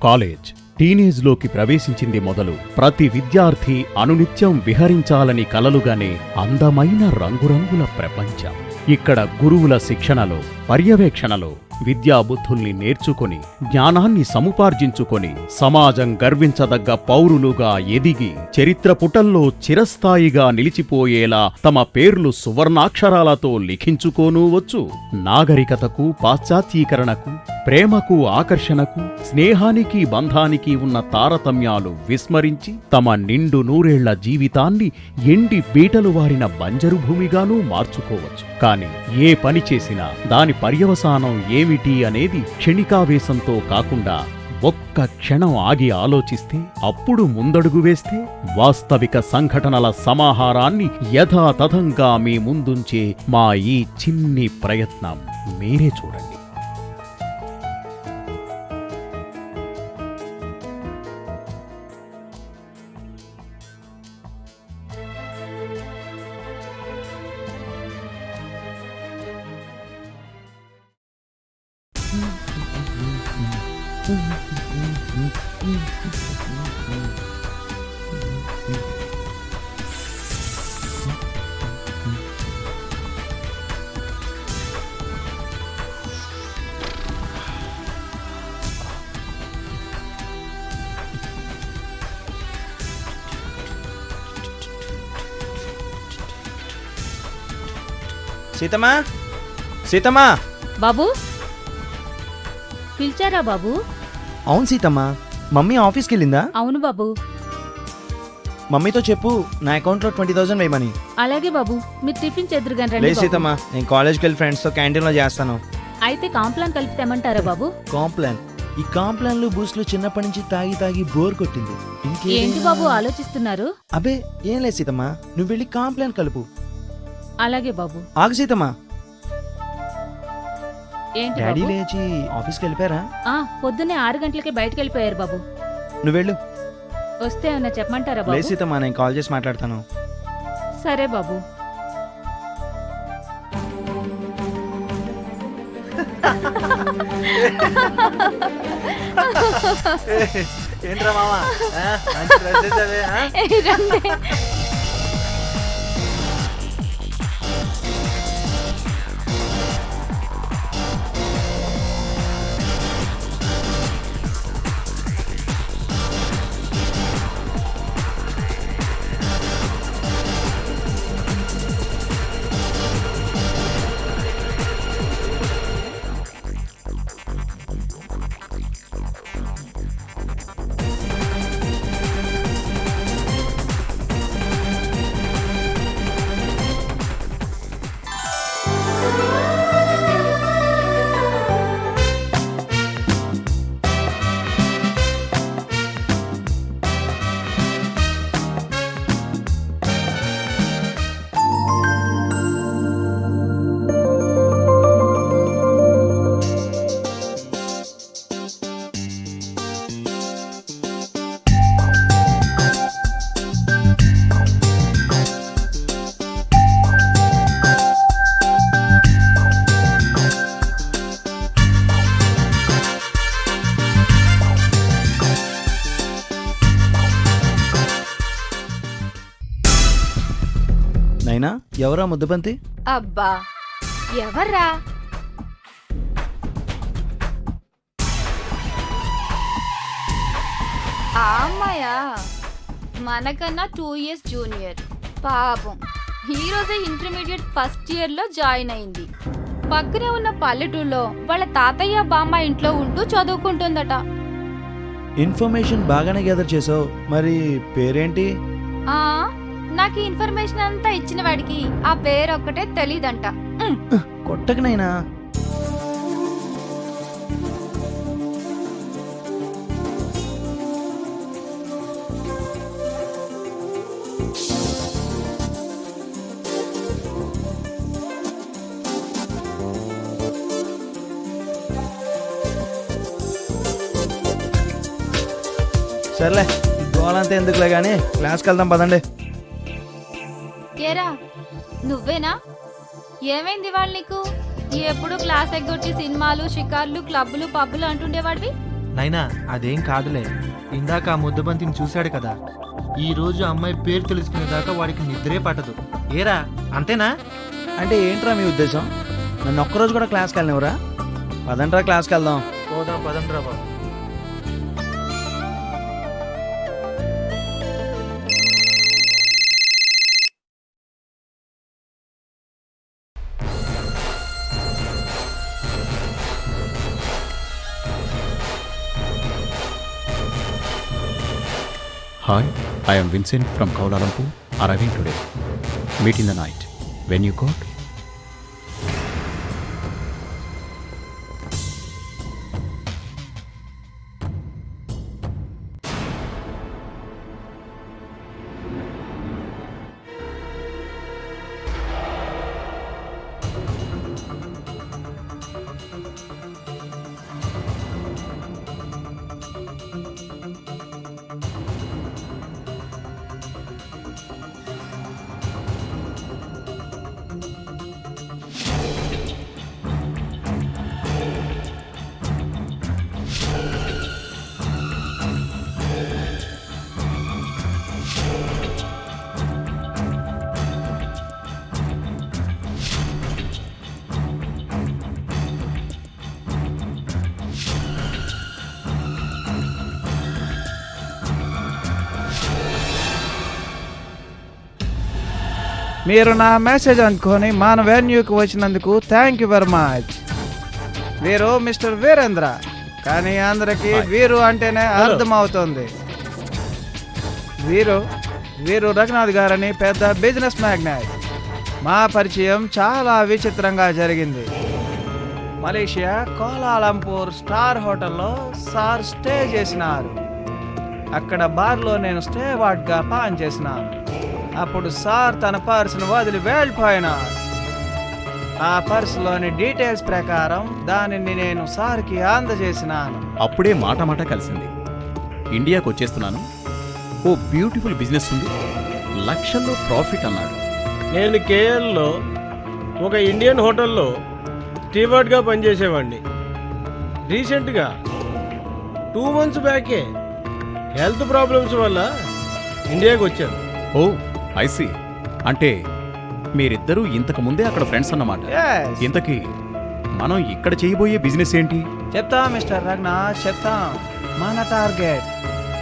College టీనేజ్లోకి ప్రవేశించింది మొదలు ప్రతి విద్యార్థి అనునిత్యం విహరించాలని కలలుగానే అందమైన రంగురంగుల ప్రపంచం. ఇక్కడ గురువుల శిక్షణలో, పర్యవేక్షణలో విద్యాబుద్ధుల్ని నేర్చుకుని, జ్ఞానాన్ని సముపార్జించుకొని, సమాజం గర్వించదగ్గ పౌరులుగా ఎదిగి, చరిత్ర పుటల్లో చిరస్థాయిగా నిలిచిపోయేలా తమ పేర్లు సువర్ణాక్షరాలతో లిఖించుకోనూవచ్చు. నాగరికతకు, పాశ్చాత్యీకరణకు, ప్రేమకు, ఆకర్షణకు, స్నేహానికి, బంధానికి ఉన్న తారతమ్యాలు విస్మరించి తమ నిండు నూరేళ్ల జీవితాన్ని ఎండి బీటలు వారిన బంజరు భూమిగానూ మార్చుకోవచ్చు. కాని ఏ పని చేసినా దాని పర్యవసానం ఏమిటి అనేది క్షణికావేశంతో కాకుండా ఒక్క క్షణం ఆగి ఆలోచిస్తే, అప్పుడు ముందడుగు వేస్తే వాస్తవిక సంఘటనల సమాహారాన్ని యథాతథంగా మీ ముందుంచే మా ఈ చిన్ని ప్రయత్నం మీరే చూడండి. సీతమ్మా, సీతమ్మా. బాబు పిలిచారా బాబు? అవును సీతమ్మా, మమ్మీ ఆఫీస్కి వెళ్ళిందా? అవును బాబు. మమ్మీతో చెప్పు నా అకౌంట్లో 20,000 వేయమని. అలాగే బాబు, మీరు టిఫిన్ చెదురుగాని రండి లేదు బాబు. సీతమ్మా, నేను కాలేజ్కి వెళ్ళి ఫ్రెండ్స్తో క్యాంటీన్లో చేస్తాను. అయితే కాంప్లాన్ కలిపి తెమ్మంటారా బాబు? కాంప్లాన్? ఈ కాంప్లాన్లు బూస్ట్లు చిన్నప్పటి నుంచి తాగి తాగి బోర్ కొట్టింది. ఏంటి బాబు ఆలోచిస్తున్నారు? అబే ఏం లేదు సీతమ్మా, నువ్వు వెళ్ళి కాంప్లాన్ కలుపు. అలాగే బాబు. ఆగు సీతమ్మా. ఏంటి డాడీ బాబు? లేచి ఆఫీస్కి వెళ్ళిపోయారా? పొద్దున్నే 6 గంటలకే బయటకు వెళ్ళిపోయారు బాబు. నువ్వు వెళ్ళు. వస్తే ఏమన్నా చెప్పమంటారా లేదు బాబు? సీతమ్మా, నేను కాల్ చేసి మాట్లాడతాను. సరే బాబు. ఏంట్రా మామా, రండి. నైనా, ఎవరా ముద్దబంతి? అబ్బా ఎవర్రా? ఆ అమ్మాయా? మనకన్నా 2 years జూనియర్. పాపం ఈ రోజే ఇంటర్మీడియట్ ఫస్ట్ ఇయర్ లో జాయిన్ అయింది. పక్కనే ఉన్న పల్లెటూరులో వాళ్ళ తాతయ్య బామ్మ ఇంట్లో ఉంటూ చదువుకుంటుందట. ఇన్ఫర్మేషన్ బాగానే గ్యాదర్ చేసావు. మరి పేరేంటి? నాకు ఇన్ఫర్మేషన్ అంతా ఇచ్చిన వాడికి ఆ పేరు ఒక్కటే తెలీదంట. కొట్టకనైనా. సర్లే, గోలంతా ఎందుకులే గానీ క్లాస్కి వెళ్దాం పదండి. ఏరా నువ్వేనా? ఏమైంది వాళ్ళు నీకు? ఎప్పుడు క్లాస్ ఎగ్గొట్టి సినిమాలు, షికార్లు, క్లబ్బులు, పబ్బులు అంటుండేవాడివి. నైనా అదేం కాదులే, ఇందాక ఆ ముద్దబంతిని చూశాడు కదా, ఈ రోజు అమ్మాయి పేరు తెలుసుకునేదాకా వాడికి నిద్రే పట్టదు. ఏరా అంతేనా? అంటే ఏంట్రా మీ ఉద్దేశం? నన్ను ఒక్కరోజు కూడా క్లాస్కి వెళ్ళినవరా? పదండ్రా క్లాస్కి వెళ్దాం. పోదాం పదండ్రా బాబు. Hi, I am Vincent from Kuala Lumpur, arriving today. Meet in the night. When you got? మీరు నా మెసేజ్ అనుకొని మన వెన్యూకి వచ్చినందుకు థ్యాంక్ యూ వెరీ మచ్. వీరు మిస్టర్ వీరేంద్ర, కానీ అందరికి వీరు అంటేనే అర్థమవుతుంది. వీరు రఘునాథ్ గారని పెద్ద బిజినెస్ మ్యాగ్నెట్. మా పరిచయం చాలా విచిత్రంగా జరిగింది. మలేషియా కోలాలంపూర్ స్టార్ హోటల్లో సార్ స్టే చేసినారు. అక్కడ బార్లో నేను స్టేవార్డ్గా పనిచేసినాను. అప్పుడు సార్ తన పర్సును వదిలి వెళ్ళిపోయినారు. ఆ పర్సులోని డీటెయిల్స్ ప్రకారం దానిని నేను సార్కి అందజేసినాను. అప్పుడే మాట మాట కలిసింది. ఇండియాకు వచ్చేస్తున్నాను, ఓ బ్యూటిఫుల్ బిజినెస్ ఉంది, లక్షల్లో ప్రాఫిట్ అన్నాడు. నేను కేఎల్లో ఒక ఇండియన్ హోటల్లో స్టీవార్డ్గా పనిచేసేవాడిని. రీసెంట్గా 2 months బ్యాకే హెల్త్ ప్రాబ్లమ్స్ వల్ల ఇండియాకి వచ్చాను. ఓ ఐ సీ. అంటే మీరిద్దరూ ఇంతకు ముందే అక్కడ ఫ్రెండ్స్ అన్నమాట. Yes. ఇంతకీ మనం ఇక్కడ చేయబోయే బిజినెస్ ఏంటి? చెప్తాం మిస్టర్ రఘునాథ్, చెప్తాం. మన టార్గెట్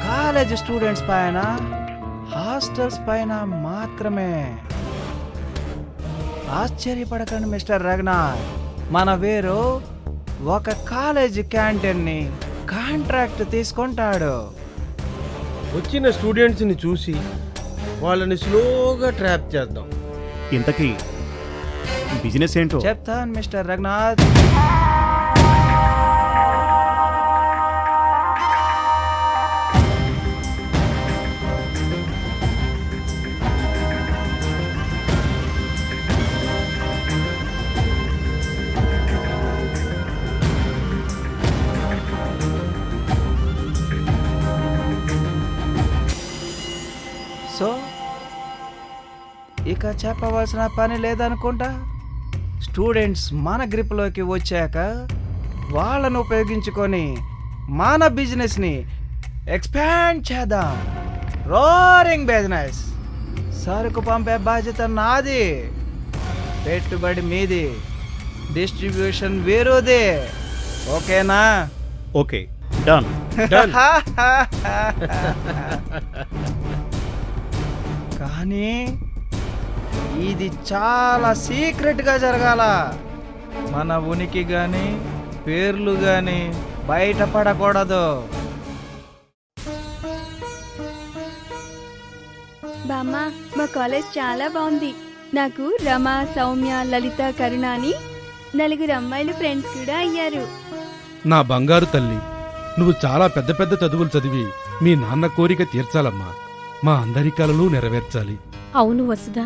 కాలేజ్ స్టూడెంట్స్ పైన, హాస్టల్స్ పైన మాత్రమే. ఆశ్చర్యపడకండి మిస్టర్ రఘునాథ్, మన వీరు ఒక కాలేజ్ క్యాంటీన్ని కాంట్రాక్ట్ తీసుకుంటాడు. వచ్చిన స్టూడెంట్స్ని చూసి వాళ్ళని స్లోగా ట్రాప్ చేద్దాం. ఇంతకీ బిజినెస్ ఏంటో? చెప్తాను మిస్టర్ రఘునాథ్. సో ఇక చెప్పవలసిన పని లేదనుకుంటా. స్టూడెంట్స్ మన గ్రిప్లోకి వచ్చాక వాళ్ళను ఉపయోగించుకొని మన బిజినెస్ని ఎక్స్పాండ్ చేద్దాం. Roaring business. సరుకు పంపే బాధ్యత నాది, పెట్టుబడి మీది, డిస్ట్రిబ్యూషన్ వీరుది. ఓకేనా? Okay, done. Done. కానీ ఇది చాలా సీక్రెట్గా జరగాల. మన ఉనికి కానీ పేర్లు కానీ బయటపడకూడదు. బామ్మ, మా కాలేజ్ చాలా బాగుంది. నాకు రమ, సౌమ్య, లలిత, కరుణ అని 4 అమ్మాయిలు ఫ్రెండ్స్ కూడా అయ్యారు. నా బంగారు తల్లి, నువ్వు చాలా పెద్ద పెద్ద చదువులు చదివి మీ నాన్న కోరిక తీర్చాలమ్మా. మా అందరి కలలు నెరవేర్చాలి. అవును వసుదా,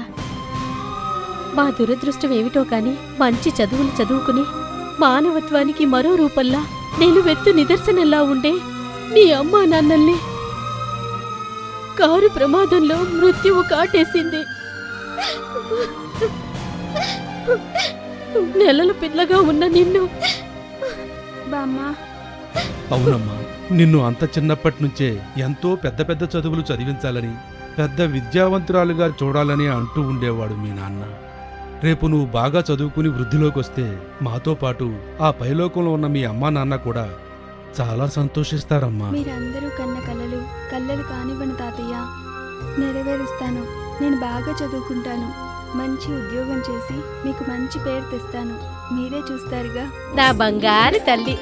మా దురదృష్టం ఏమిటో కాని మంచి చదువులు చదువుకుని మానవత్వానికి మరో రూపంలా నిలువెత్తు నిదర్శనంలా ఉండే మీ అమ్మా నాన్నల్ని కారు ప్రమాదంలో మృత్యువు కాటేసింది. నెలల పిల్లగా ఉన్న నిన్ను బామ్మ, అవునమ్మా, నిన్ను అంత చిన్నప్పటి నుంచే ఎంతో పెద్ద పెద్ద చదువులు చదివించాలని పెద్ద విద్యావంతురాలుగా చూడాలని అంటూ ఉండేవాడు మీ నాన్న. రేపు నువ్వు బాగా చదువుకుని వృద్ధిలోకి వస్తే మాతో పాటు ఆ పైలోకంలో ఉన్న మీ అమ్మా నాన్న కూడా చాలా సంతోషిస్తారమ్మా. మీరందరూ కన్న కలలు కళ్ళలు కానివ్వను తాతయ్య, నెరవేరుస్తాను. నేను బాగా చదువుకుంటాను, మంచి ఉద్యోగం చేసి మీకు మంచి పేరు తెస్తాను. మీరే చూస్తారుగా. నా బంగారు తల్లి.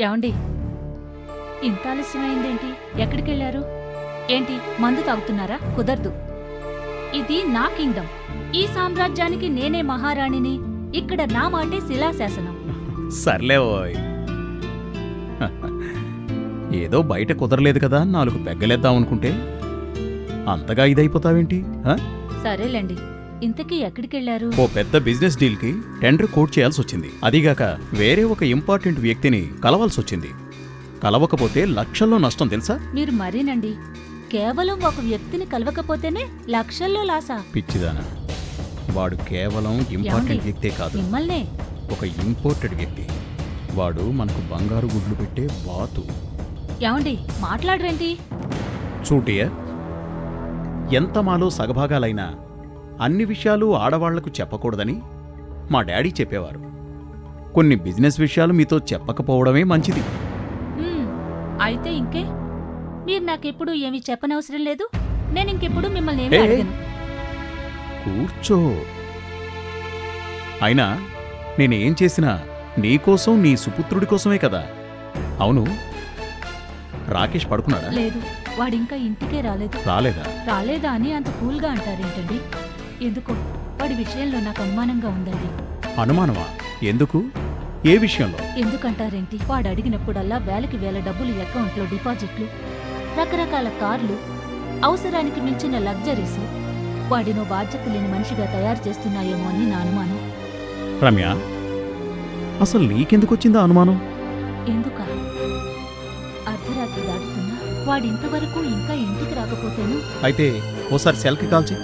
ఏమండి, ఇంత ఆలస్యమైందేంటి? ఎక్కడికి వెళ్ళారు? ఏంటి, మందు తాగుతున్నారా? కుదరదు. ఇది నా కింగ్డమ్. ఈ సామ్రాజ్యానికి నేనే మహారాణిని. ఇక్కడ నా మాటే శిలాశాసనం. సర్లే ఓయ్. ఏదో బయట కుదరలేదు కదా 4 పెగ్గలేద్దాం అనుకుంటే అంతగా ఇదైపోతావేంటి? సరేలేండి, ఇంతకీ ఎక్కడికెళ్ళారు? ఓ పెద్ద బిజినెస్ డీల్కి టెండర్ కోట్ చేయాల్సి వచ్చింది. అదిగాక వేరే ఒక ఇంపార్టెంట్ వ్యక్తిని కలవాల్సి వచ్చింది. కలవకపోతే లక్షల్లో నష్టం తెలుసా? మీరు మరీనండి, కేవలం ఒక వ్యక్తిని కలవకపోతేనే లక్షల్లో లాసా? పిచ్చిదానా, వాడు కేవలం ఇంపార్టెంట్ వ్యక్తే కాదు, మిమ్మల్నే. ఒక ఇంపోర్టెడ్ వ్యక్తి. వాడు మనకు బంగారు గుడ్లు పెట్టే బాతు. ఏమండి, మాట్లాడరేంటి? చూటియా, ఎంత మాలో సగభాగాలైనా అన్ని విషయాలు ఆడవాళ్లకు చెప్పకూడదని మా డాడీ చెప్పేవారు. కొన్ని బిజినెస్ విషయాలు మీతో చెప్పకపోవడమే మంచిది. అయితే ఇంకే, మీరు నాకెప్పుడు ఏమీ చెప్పనవసరం లేదు. నేను ఇంకెప్పుడు మిమ్మల్ని ఏమీ ఏ, అడగను. కూర్చో. అయినా నేనేం చేసినా నీకోసం, నీ సుపుత్రుడి కోసమే కదా. అవును, రాకేష్ పడుకున్నాడా? లేదు, వాడింకా ఇంటికే రాలేదు. రాలేదా? రాలేదా అని అంత కూల్గా అంటారేంటండి? ఎందుకో వాడి విషయంలో నాకు అనుమానంగా ఉందండి. అనుమానమా? ఎందుకు? ఏ విషయంలో? ఎందుకంటారేంటి? వాడు అడిగినప్పుడల్లా వేలకి వేల డబ్బులు అకౌంట్లో డిపాజిట్లు, రకరకాల కార్లు, అవసరానికి మించిన లగ్జరీస్ వాడినో బాధ్యత లేని మనిషిగా తయారు చేస్తున్నాయేమో అని నా అనుమానం. రమ్య, అసలు నీకెందుకొచ్చిందా అనుమానం? ఎందుక? అర్ధరాత్రి దాటుతున్నా వాడింతవరకు ఇంకా ఇంటికి రాకపోతేను. అయితే ఓసారి సెల్కి కాల్చి.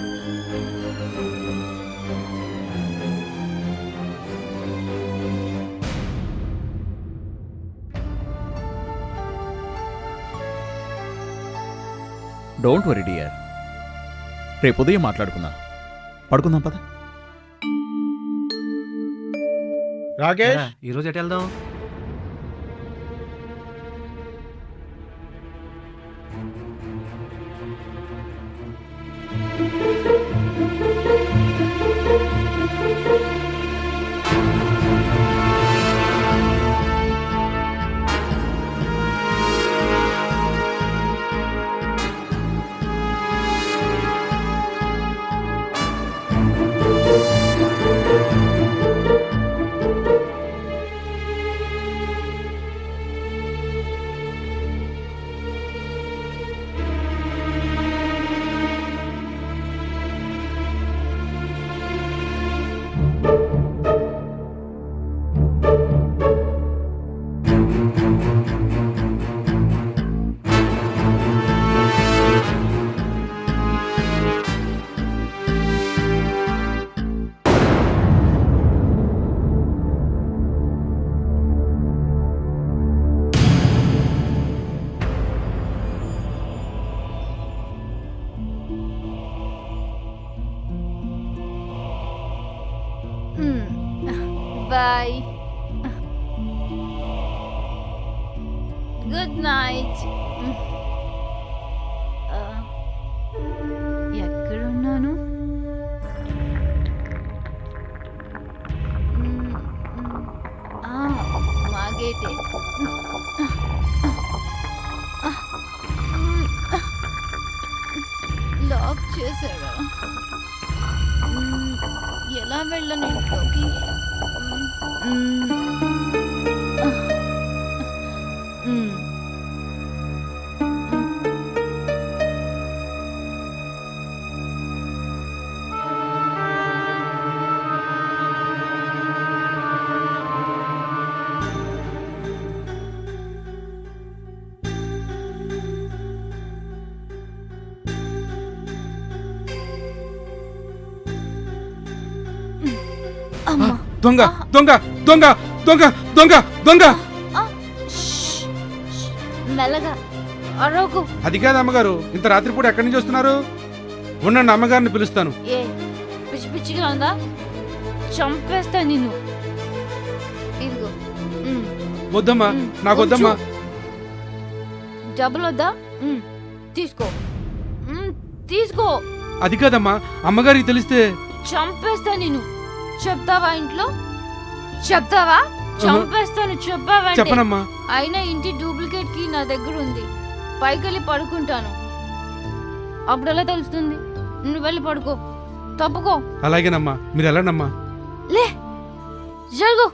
డోంట్ వరీ డియర్, రేపు ఉదయం మాట్లాడుకుందాం. పడుకుందాం పద. రాకేష్, ఈరోజు ఎటు వెళ్దాం? Bye, good night. ఎక్కడున్నాను? మా గేటే. లాక్ చేశాడా? ఎలా వెళ్ళను ఇంట్లోకి? అమ్మా. దొంగ దొంగ దొంగ దొంగ దొంగ దొంగ ఆ, షష్, షష్, మెల్లగా అరవకు. అది కాదు అమ్మగారు, ఇంత రాత్రిపూట ఎక్కడి నుంచి వస్తున్నారు? ఉండండి, అమ్మగారిని పిలుస్తాను. ఏ పిచ్చి పిచ్చిగా ఉందా? చంపేస్తా నిన్ను. ఇదిగో ఉమ్, వద్దమ్మా, ఉమ్, నాకు వద్దమ్మా. డబ్బులు వద్దా? తీసుకో. తీసుకో. అది కాదమ్మా, అమ్మగారికి తెలిస్తే. చంపేస్తా నిన్ను. చెప్తావా ఇంట్లో? చెప్తావా? చంపేస్తాను. చెప్పావా? చెప్పనమ్మా. అయినా ఇంటి డూప్లికేట్ కి నా దగ్గర ఉంది. పైకెళ్ళి పడుకుంటాను. అప్పుడెలా తెలుస్తుంది? నువ్వు వెళ్ళి పడుకో. తప్పుకో. అలాగేనమ్మా, మీరు వెళ్ళండమ్మా. లే, జరుగు.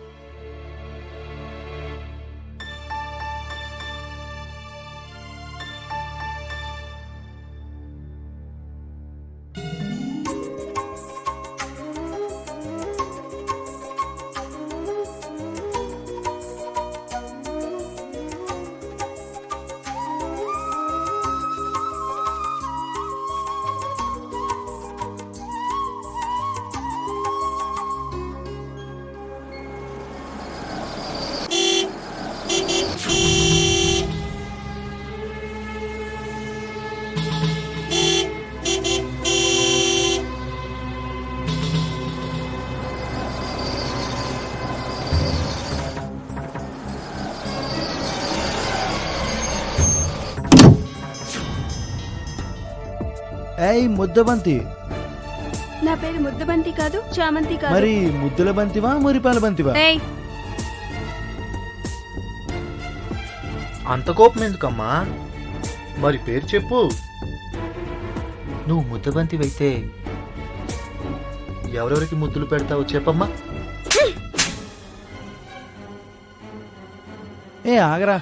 ఏయ్ ముద్దబంతి, నా పేరు ముద్దబంతి కాదు, చామంతి కాదు. మరి ముద్దుల బంతివా మురిపాల బంతివా? ఏయ్, అంత కోపం ఎందుకమ్మా? మరి పేరు చెప్పు. నువ్వు ముద్దబంతివైతే ఎవరెవరికి ముద్దులు పెడతావో చెప్పమ్మా. ఏ ఆగరా,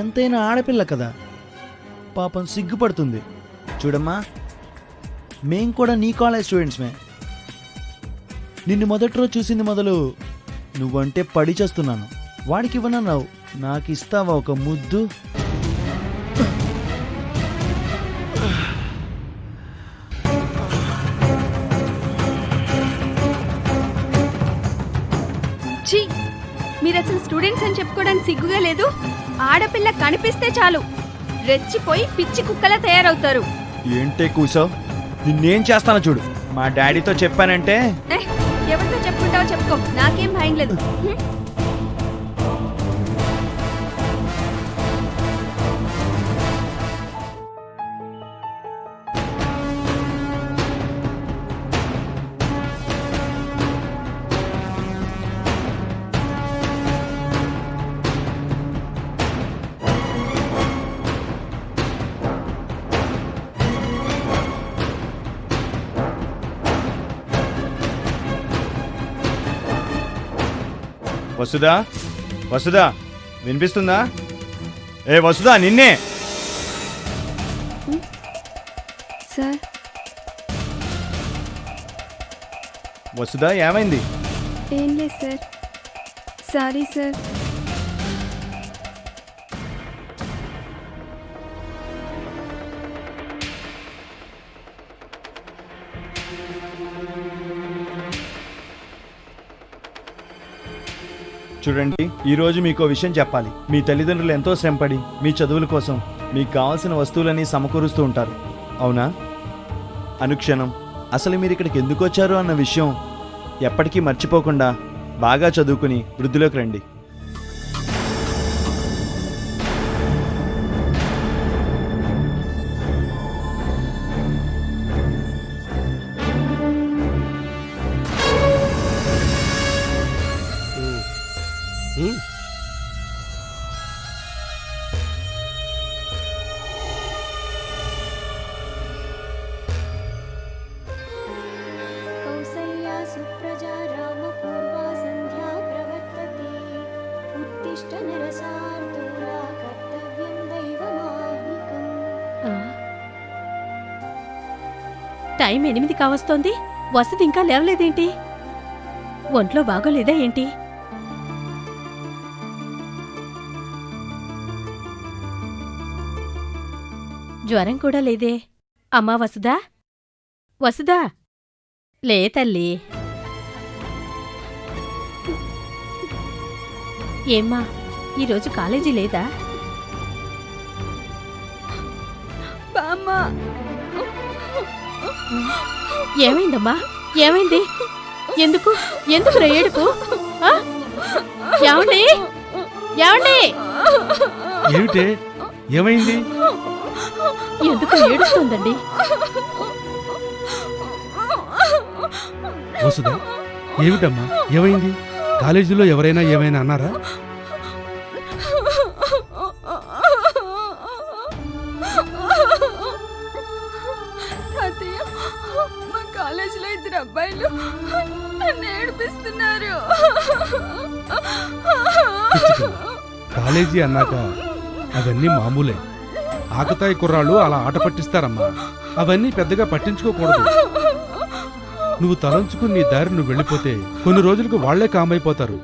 ఎంతైనా ఆడపిల్ల కదా, పాపం సిగ్గుపడుతుంది. చూడమ్మా, మేం కూడా నీ కాలేజ్ స్టూడెంట్స్మే. నిన్ను మొదటి రోజు చూసింది మొదలు నువ్వంటే పడి చేస్తున్నాను. వాడికి ఇవ్వనన్నావు, నాకు ఇస్తావా ఒక ముద్దు? ఛీ, మీరు అసలు స్టూడెంట్స్ అని చెప్పుకోవడానికి సిగ్గుగా లేదు? ఆడపిల్ల కనిపిస్తే చాలు రెచ్చిపోయి పిచ్చి కుక్కలా తయారవుతారు. ఏంటే కూసావు? నిన్నేం చేస్తానో చూడు. మా డాడీతో చెప్పానంటే. ఎవరితో చెప్పుకుంటావో చెప్పుకో, నాకేం భయం లేదు. వసుదా, వసుదా, వినిపిస్తుందా? ఏ వసుదా, నిన్నే. సార్, వసుదా, ఏమైంది? ఏం లేదు సార్. Sorry sir. చూడండి, ఈ రోజు మీకు విషయం చెప్పాలి. మీ తల్లిదండ్రులు ఎంతో శ్రమపడి మీ చదువుల కోసం మీకు కావాల్సిన వస్తువులన్నీ సమకూరుస్తూ ఉంటారు, అవునా? అనుక్షణం అసలు మీరు ఇక్కడికి ఎందుకు వచ్చారు అన్న విషయం ఎప్పటికీ మర్చిపోకుండా బాగా చదువుకుని వృద్ధిలోకి రండి. కౌసల్యా సుప్రజా రామ పూర్వా సంధ్యా ప్రవర్తతే. ఉత్తిష్ట నరసార్దూలా కర్తవ్యం దైవమాహ్నికం. టైం 8 కావస్తోంది. వసతి ఇంకా లేవలేదేంటి? ఒంట్లో బాగోలేదా ఏంటి? జ్వరం కూడా లేదే. అమ్మా వసుదా, వసుదా, లే తల్లి. ఏమ్మా ఈరోజు కాలేజీ లేదా? బామ్మ, ఏమైందమ్మా? ఏమైంది? ఎందుకు ఎందుకు ఏడుపు? ఆ? ఏమండి? ఏమండి? ఏమిటే ఏమైంది? ఎందుకు ఏడుస్తుందండి? వసుదా ఏమిటమ్మా ఏమైంది? కాలేజీలో ఎవరైనా ఏమైనా అన్నారా? తాతయ్య, మా కాలేజీలో 2 అబ్బాయిలు నన్ను ఏడిపిస్తున్నారు. కాలేజీ అన్నాక అవన్నీ మామూలే. ఆకతాయి కుర్రాళ్ళు అలా ఆట పట్టిస్తారమ్మా. అవన్నీ పెద్దగా పట్టించుకోకూడదు. నువ్వు తలంచుకుని నీ దారి నువ్వు వెళ్ళిపోతే కొన్ని రోజులకు వాళ్లే కామైపోతారు.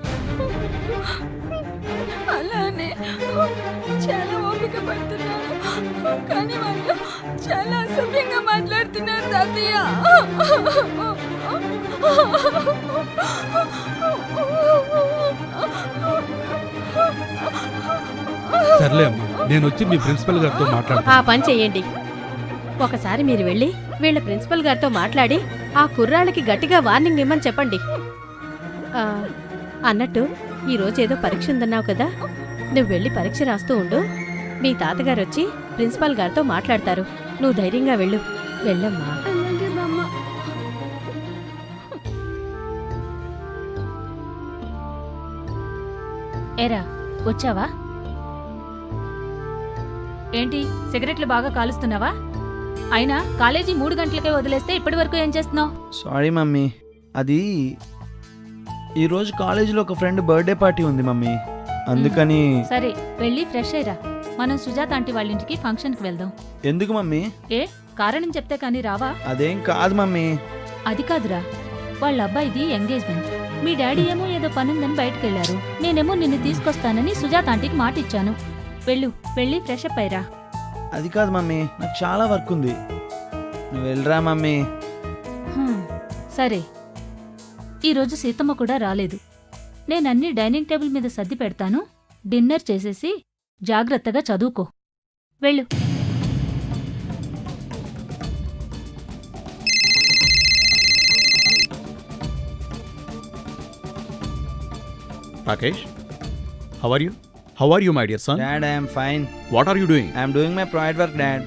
అలానే చాలా ఓపిక పడుతున్నాను, కానీ వాళ్ళు చాలా అసభ్యంగా మాట్లాడుతున్నారు తాతయ్య. సర్లే అమ్మా, నేను వచ్చి మీ ప్రిన్సిపల్ గారితో ఆ మాట్లాడతాను. పని చెయ్యండి. ఒకసారి మీరు వెళ్ళి వీళ్ళ ప్రిన్సిపల్ గారితో మాట్లాడి ఆ కుర్రాళ్ళకి గట్టిగా వార్నింగ్ ఇమ్మని చెప్పండి. ఆ, అన్నట్టు ఈరోజు ఏదో పరీక్ష ఉందన్నావు కదా, నువ్వు వెళ్ళి పరీక్ష రాస్తూ ఉండు. మీ తాతగారు వచ్చి ప్రిన్సిపల్ గారితో మాట్లాడతారు. నువ్వు ధైర్యంగా వెళ్ళు. వెళ్ళమ్మా. అలాగే బామ్మ. ఏరా వచ్చావా? ఏంటి సిగరెట్లు బాగా కాలుస్తున్నావా? అయినా కాలేజీ 3 గంటలకే వదిలేస్తే ఇప్పటి వరకు ఏం చేస్తున్నావు? సారీ మమ్మీ, అది ఈరోజు కాలేజీలో ఒక ఫ్రెండ్ బర్త్డే పార్టీ ఉంది మమ్మీ, అందుకని. సరే వెళ్ళి ఫ్రెష్ అయ్యరా. మనం సుజాత ఆంటీ వాళ్ళ ఇంటికి ఫంక్షన్కి వెళ్దాం. ఎందుకు మమ్మీ? ఏ కారణం చెప్తే కానీ రావా? అదేం కాదు మమ్మీ. అది కాదురా, వాళ్ళ అబ్బాయిది ఎంగేజ్మెంట్. మీ డాడీ ఏమో ఏదో పనుందని బయటకెళ్లారు. నేనేమో నిన్ను తీసుకొస్తానని సుజాత ఆంటీకి మాట ఇచ్చాను. వెళ్ళి ఫ్రెష్ అప్ అయ్యరా. అది కాదు మమ్మీ, నాకు చాలా వర్క్ ఉంది. నువ్వు వెళ్ళరా మమ్మీ. సరే, ఈరోజు సీతమ్మ కూడా రాలేదు. నేనన్నీ డైనింగ్ టేబుల్ మీద సర్ది పెడతాను. డిన్నర్ చేసేసి జాగ్రత్తగా చదువుకో. వెళ్ళు. Rakesh, how are you? How are you my dear son? Dad, I'm fine. What are you doing? I'm doing my project work dad.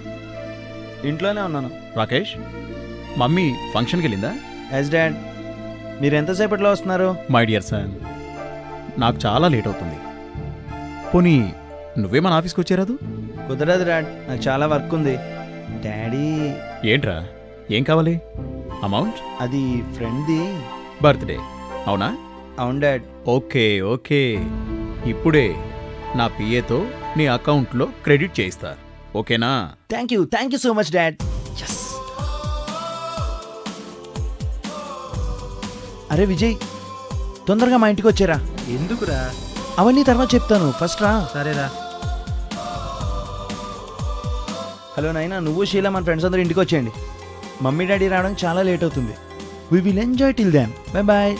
ఇంట్లోనే ఉన్నాను. రాకేష్, మమ్మీ ఫంక్షన్కి వెళ్ళిందా? Yes dad. మీరు ఎంతసేపట్లో వస్తున్నారు? మై డియర్ సన్, నాకు చాలా లేట్ అవుతుంది. పోనీ నువ్వే మన ఆఫీస్కి వచ్చేరాదు? కుదరదు డాడ్, నాకు చాలా వర్క్ ఉంది. డాడీ, ఏంట్రా, ఏం కావాలి? అమౌంట్? అది ఫ్రెండ్ది. బర్త్డే అవునా? అవును డాడ్. ఓకే ఓకే, ఇప్పుడే నా పిఏతో నీ అకౌంట్లో క్రెడిట్ చేయిస్తా, ఓకేనా? Thank you so much dad. Yes. అరే విజయ్, తొందరగా మా ఇంటికి వచ్చేరా. ఎందుకురా? అవన్నీ తర్వాత చెప్తాను, ఫస్ట్ రా. సరేరా. హలో నైనా, నువ్వు షీలా మన ఫ్రెండ్స్ అందరూ ఇంటికి వచ్చేయండి. మమ్మీ డాడీ రావడానికి చాలా లేట్ అవుతుంది. We will enjoy till then. Bye bye.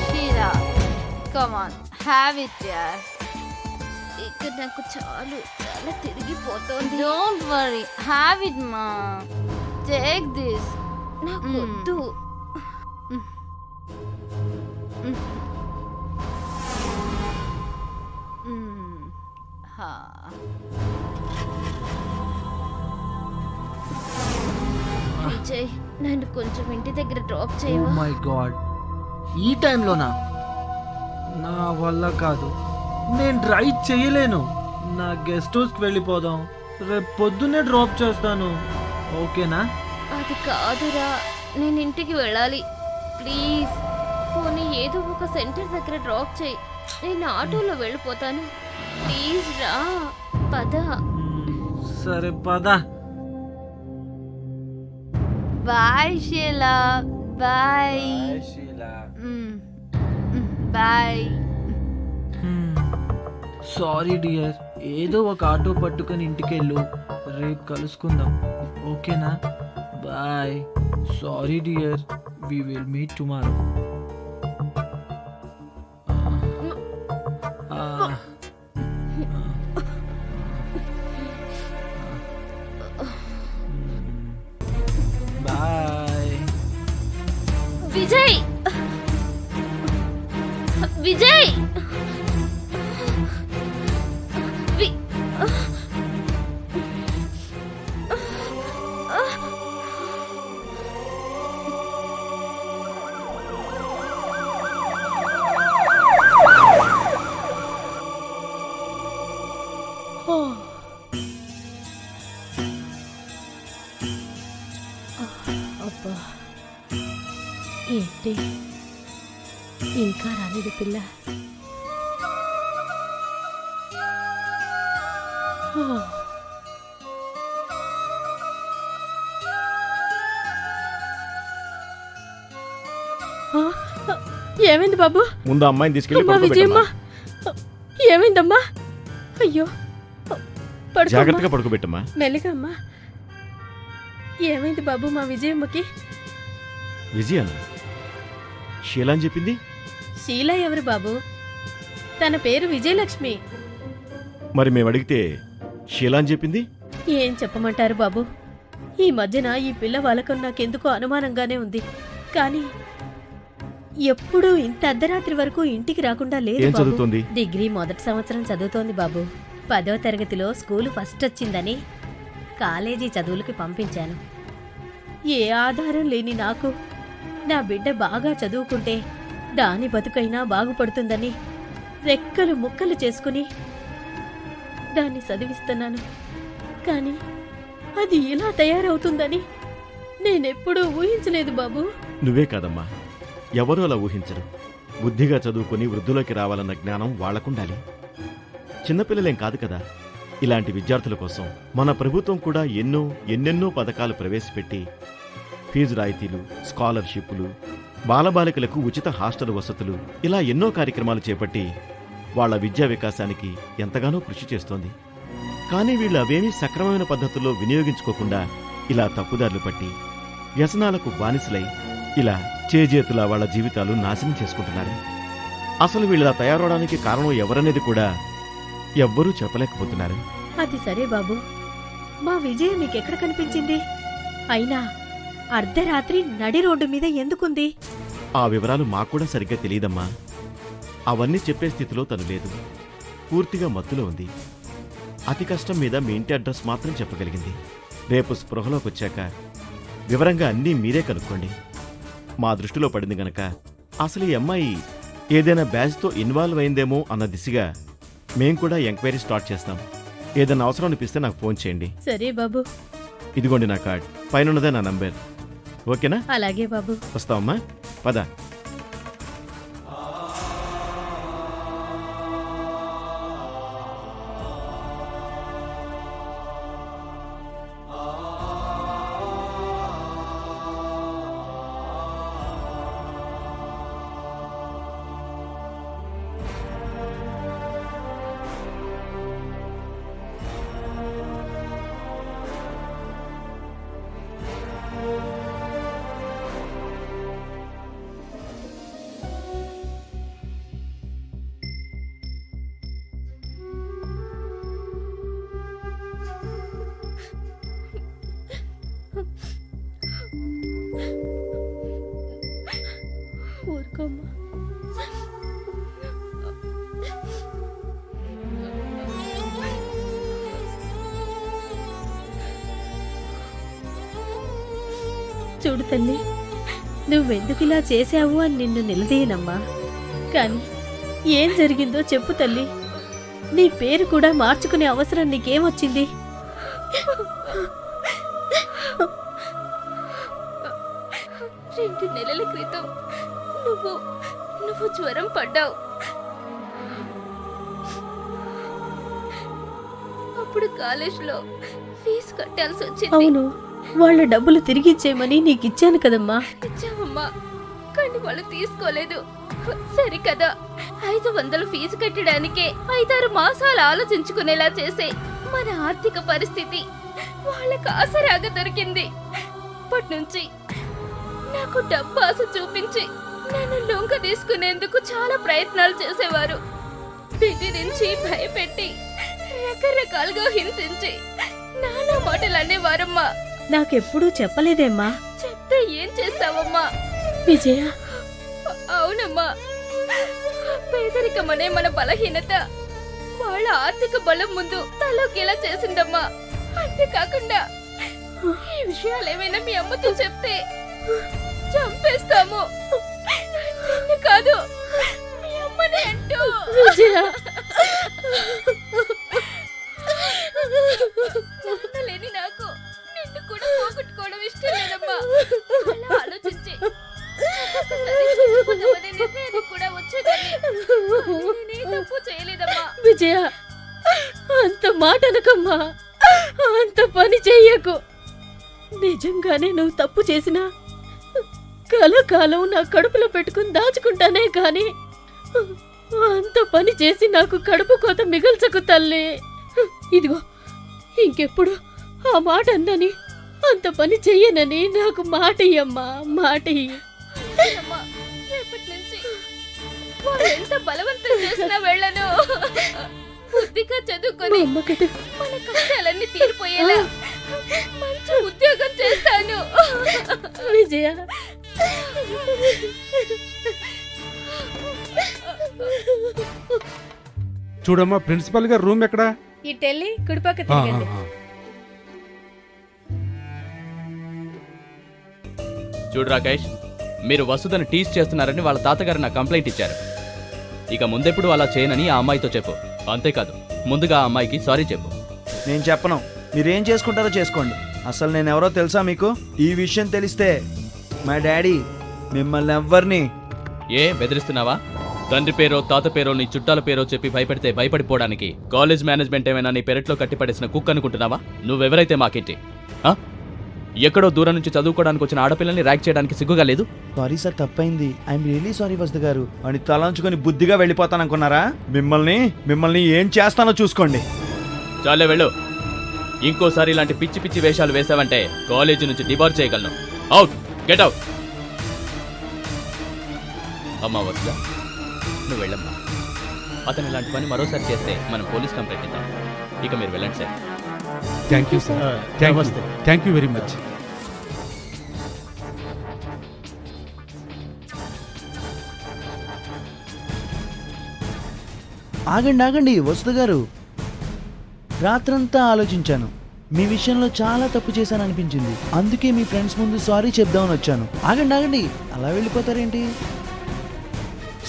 Sheera, come on, have it యార్. ఇక్కడ నాకు చాలా తిరిగిపోతుంది. డోంట్ వరీ, హ్యావ్ ఇట్ మా. Take this. నాకు వద్దు. విజయ్, నన్ను కొంచెం ఇంటి దగ్గర డ్రాప్ ఓ చేయవా? మై గాడ్, ఈ టైంలోనా? నా వల్ల కాదు, నేను డ్రైవ్ చేయలేను. నా గెస్ట్ హౌస్కి వెళ్ళిపోదాం. రేపు పొద్దున్నే డ్రాప్ చేస్తాను, ఓకేనా? అది కాదురా, నేను ఇంటికి వెళ్ళాలి. ప్లీజ్ పోనీ ఏదో ఒక సెంటర్ దగ్గర డ్రాప్ చేయి, నేను ఆటోలో వెళ్ళిపోతాను. ప్లీజ్ రా, పద. సరే పద. Bye Sheela, bye bye. Sorry dear, ఏదో ఒక ఆటో పట్టుకొని ఇంటికెళ్ళు, రేపు కలుసుకుందాం, ఓకేనా? Bye. Sorry dear, we will meet tomorrow. Bye. Vijay, Vijay, వి- ఓ. అబ్బా, ఏంటి ఇంకా రాలేదు పిల్ల? ఓ. ఆ, ఏమైంది బాబు? ముందు అమ్మాయిని తీసుకెళ్ళి అమ్మా విజయమ్మ, ఏమైందమ్మా? అయ్యో, పడుకోమ్మా. జాగ్రత్తగా పడుకోబెట్టమ్మా. మెల్లిగా అమ్మా. ఏమైంది బాబు మా విజయమ్మకి? విజయన షీలా అని చెప్పింది. షీలా ఎవరు బాబు? తన పేరు విజయలక్ష్మి. మరి మేము అడిగితే షీలా అని చెప్పింది. ఏం చెప్పమంటారు బాబు, ఈ మధ్యన ఈ పిల్ల వాళ్ళకు నాకెందుకో అనుమానంగానే ఉంది. కానీ ఎప్పుడూ ఇంత అర్ధరాత్రి వరకు ఇంటికి రాకుండా లేదు ఏం బాబు. చదువుతోంది? డిగ్రీ మొదటి సంవత్సరం చదువుతోంది బాబు. 10వ తరగతిలో స్కూలు ఫస్ట్ వచ్చిందని కాలేజీ చదువులకి పంపించాను. ఏ ఆధారం లేని నాకు నా బిడ్డ బాగా చదువుకుంటే దాని బతుకైనా బాగుపడుతుందని రెక్కలు ముక్కలు చేసుకుని దాన్ని చదివిస్తున్నాను. కానీ అది ఇలా తయారవుతుందని నేనెప్పుడూ ఊహించలేదు బాబు. నువ్వే కాదమ్మా, ఎవరూ అలా ఊహించరు. బుద్ధిగా చదువుకుని వృద్ధిలోకి రావాలన్న జ్ఞానం వాళ్లకుండాలి. చిన్నపిల్లలేం కాదు కదా. ఇలాంటి విద్యార్థుల కోసం మన ప్రభుత్వం కూడా ఎన్నెన్నో పథకాలు ప్రవేశపెట్టి ఫీజు రాయితీలు, స్కాలర్షిప్లు, బాలబాలికలకు ఉచిత హాస్టల్ వసతులు, ఇలా ఎన్నో కార్యక్రమాలు చేపట్టి వాళ్ల విద్యా వికాసానికి ఎంతగానో కృషి చేస్తోంది. కానీ వీళ్ళు అవేమీ సక్రమమైన పద్ధతుల్లో వినియోగించుకోకుండా ఇలా తప్పుదారులు పట్టి వ్యసనాలకు బానిసలై ఇలా చేజేతులా వాళ్ల జీవితాలు నాశనం చేసుకుంటున్నారు. అసలు వీళ్ళ తయారవడానికి కారణం ఎవరనేది కూడా ఎవ్వరూ చెప్పలేకపోతున్నారు. అది సరే బాబు, మా విజయ మీకెక్కడ కనిపించింది? అయినా అర్ధరాత్రి నడి రోడ్డు మీద ఎందుకుంది? ఆ వివరాలు మాక్కూడా సరిగ్గా తెలియదమ్మా. అవన్నీ చెప్పే స్థితిలో తను లేదు. పూర్తిగా మత్తులో ఉంది. అతి కష్టం మీద మీ ఇంటి అడ్రస్ మాత్రం చెప్పగలిగింది. రేపు స్పృహలోకి వచ్చాక వివరంగా అన్నీ మీరే కనుక్కోండి. మా దృష్టిలో పడింది గనక అసలు ఈ అమ్మాయి ఏదైనా బ్యాచ్తో ఇన్వాల్వ్ అయిందేమో అన్న దిశగా మేం కూడా ఎంక్వైరీ స్టార్ట్ చేస్తాం. ఏదైనా అవసరం అనిపిస్తే నాకు ఫోన్ చేయండి. సరే బాబు. ఇదిగోండి నా కార్డ్, పైనదే నా నంబర్. ఓకేనా? అలాగే బాబు. వస్తావమ్మా, పద. ఊరుకోమ్మా. చూడు తల్లి, నువ్వెందుకిలా చేశావు అని నిన్ను నిలదీయనమ్మా. కాని ఏం జరిగిందో చెప్పు తల్లి. నీ పేరు కూడా మార్చుకునే అవసరం నీకేమొచ్చింది? రెండు నెలల క్రితం నువ్వు జ్వరం పడ్డావు. అప్పుడు కాలేజ్లో ఫీజు కట్టాల్సి వచ్చింది. అవును, వాళ్ళ డబ్బులు తిరిగిచ్చేయమని నీకిచ్చాను కదమ్మా. ఇచ్చావమ్మా, కానీ వాళ్ళు తీసుకోలేదు. సరికదా 500 ఫీజు కట్టడానికే 5-6 మాసాలు ఆలోచించుకునేలా చేసే మన ఆర్థిక పరిస్థితి వాళ్ళకి ఆసరాగా దొరికింది. అప్పటి నుంచి నాకు డబ్బు ఆశ చూపించి నన్ను లొంగ తీసుకునేందుకు చాలా ప్రయత్నాలు చేసేవారు. బెదిరించి భయపెట్టి రకరకాలుగా హింసించి నానా మాటలు అనేవారమ్మా. నాకెప్పుడూ చెప్పలేదేమ్మా. చెప్తే ఏం చేస్తావమ్మా? విజయ, అవునమ్మా, పేదరికమనే మన బలహీనత వాళ్ళ ఆర్థిక బలం ముందు తలోకేలా చేసిందమ్మా. అంతేకాకుండా ఈ విషయాలు ఏమైనా మీ అమ్మతో చెప్తే చంపేస్తాము. నిన్ను కాదు, మీ అమ్మని అంటూ. విజయ, నాన్న లేని నాకు నిన్ను కూడా పోగొట్టుకోవడం ఇష్టం లేదమ్మా. అలా ఆలోచించి ఒక్కొక్కసారి చచ్చిపోదామనే నిర్ణయానికి కూడా వచ్చేదాన్ని. కానీ నేనే తప్పు చేయలేదమ్మా. విజయ, అంత మాట అనకమ్మా, అంత పని చెయ్యకు. నిజంగానే నువ్వు తప్పు చేసినా కలకాలం నా కడుపులో పెట్టుకుని దాచుకుంటానే కాని అంత పని చేసి నాకు కడుపు కోత మిగల్చకు తల్లి. ఇదిగో, ఇంకెప్పుడు ఆ మాట అన్నని అంత పని చెయ్యనని నాకు మాట ఇయ్యమ్మా, మాట ఇయ్యి. అమ్మా, రేపటి నుంచి వాళ్ళు ఎంత బలవంతం చేసినా వెళ్ళను. బుద్ధిగా చదువుకొని అమ్మకట మన కష్టాలన్నీ తీరిపోయేలా మంచి ఉద్యోగం చేస్తాను. విజయ, చూడమ్మా, ప్రిన్సిపల్ గారు రూమ్ ఎక్కడా? ఇటెళ్ళి కుడిపక్క ఆ, ఆ, తిరగండి. ఆ. చూడు రాకేష్, మీరు వసుధను టీజ్ చేస్తున్నారని వాళ్ళ తాతగారు నాకు కంప్లైంట్ ఇచ్చారు. ఇక ముందెప్పుడు అలా చేయనని ఆ అమ్మాయితో చెప్పు. అంతేకాదు, ముందుగా ఆ అమ్మాయికి సారీ చెప్పు. నేను చెప్పను, మీరేం చేసుకుంటారో చేసుకోండి. అసలు నేను ఎవరో తెలుసా మీకు? ఈ విషయం తెలిస్తే మా డాడీ మిమ్మల్ని ఎవ్వరిని. ఏ బెదిరిస్తున్నావా? తండ్రి పేరో తాత పేరో నీ చుట్టాల పేరో చెప్పి భయపెడితే భయపడిపోవడానికి కాలేజ్ మేనేజ్మెంట్ ఏమైనా నీ పెరట్లో కట్టిపడేసిన కుక్క అనుకుంటున్నావా? నువ్వెవరైతే మాకేంటి? ఎక్కడో దూరం నుంచి చదువుకోవడానికి వచ్చిన ఆడపిల్లల్ని ర్యాక్ చేయడానికి సిగ్గుగా లేదు? సారీ సార్, తప్పైంది. ఐఎమ్ రియలీ సారీ వసుధ గారు. అని తలంచుకొని బుద్ధిగా వెళ్ళిపోతాననుకున్నారా? మిమ్మల్ని ఏం చేస్తానో చూసుకోండి. చాలే వెళ్ళు. ఇంకోసారి ఇలాంటి పిచ్చి పిచ్చి వేషాలు వేసావంటే కాలేజీ నుంచి డిబార్ చేయగలను. Out, get out. అమ్మా వసుధ, నువ్వు వెళ్ళమ్మా. అతను ఇలాంటి పని మరోసారి చేస్తే మనం పోలీస్ కంప్లైంట్ ఇద్దాం. ఇక మీరు వెళ్ళండి sir. Thank you sir. Thank you very much. ఆగండి వసుధ గారు. రాత్రంతా ఆలోచించాను. మీ విషయంలో చాలా తప్పు చేశాను అనిపించింది. అందుకే మీ ఫ్రెండ్స్ ముందు సారీ చెప్దామని వచ్చాను. ఆగండి, అలా వెళ్ళిపోతారేంటి?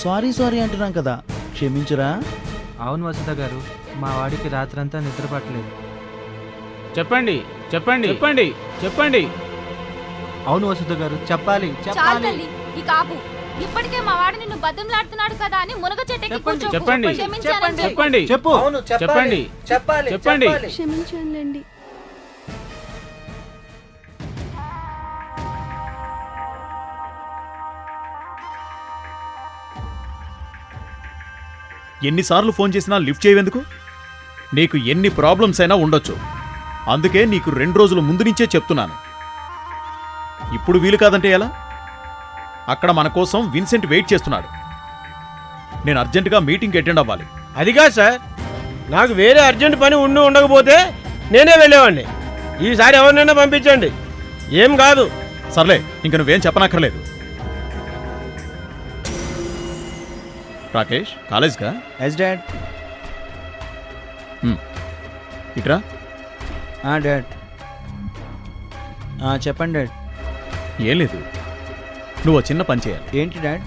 సారీ అంటున్నాం కదా, క్షమించరా? అవును వసుధ గారు, మా వాడికి రాత్రంతా నిద్ర పట్టలేదు. చెప్పండి చెప్పండి చెప్పండి చెప్పండి. అవును వసుధ గారు, చెప్పాలి చాలు చెప్పాలి. తల్లి, ఈ కాపు. ఇప్పటికే మా వాడు నిన్ను బతిమలాడుతున్నాడు కదా అని మునగ చెట్టెక్కి కూర్చోకు. చెప్పండి. క్షమించానని చెప్పు. చెప్పండి చెప్పు. అవును, చెప్పండి చెప్పండి. క్షమించండి. ఎన్నిసార్లు ఫోన్ చేసినా లిఫ్ట్ చేయవెందుకు? నీకు ఎన్ని ప్రాబ్లమ్స్ అయినా ఉండొచ్చు. అందుకే నీకు 2 రోజుల ముందు నుంచే చెప్తున్నాను. ఇప్పుడు వీలు కాదంటే ఎలా? అక్కడ మన కోసం విన్సెంట్ వెయిట్ చేస్తున్నాడు. నేను అర్జెంటుగా మీటింగ్కి అటెండ్ అవ్వాలి. అదిగా సార్, నాకు వేరే అర్జెంట్ పని ఉండకపోతే నేనే వెళ్ళేవాడిని. ఈసారి ఎవరినైనా పంపించండి, ఏం కాదు. సర్లే, ఇంక నువ్వేం చెప్పనక్కర్లేదు. రాకేష్, కాలేజ్గా? Yes dad. ఇట్రా. డాడ్. చెప్పండి డాడ్. ఏం లేదు, నువ్వు చిన్న పని చేయాలి. ఏంటి డాడ్?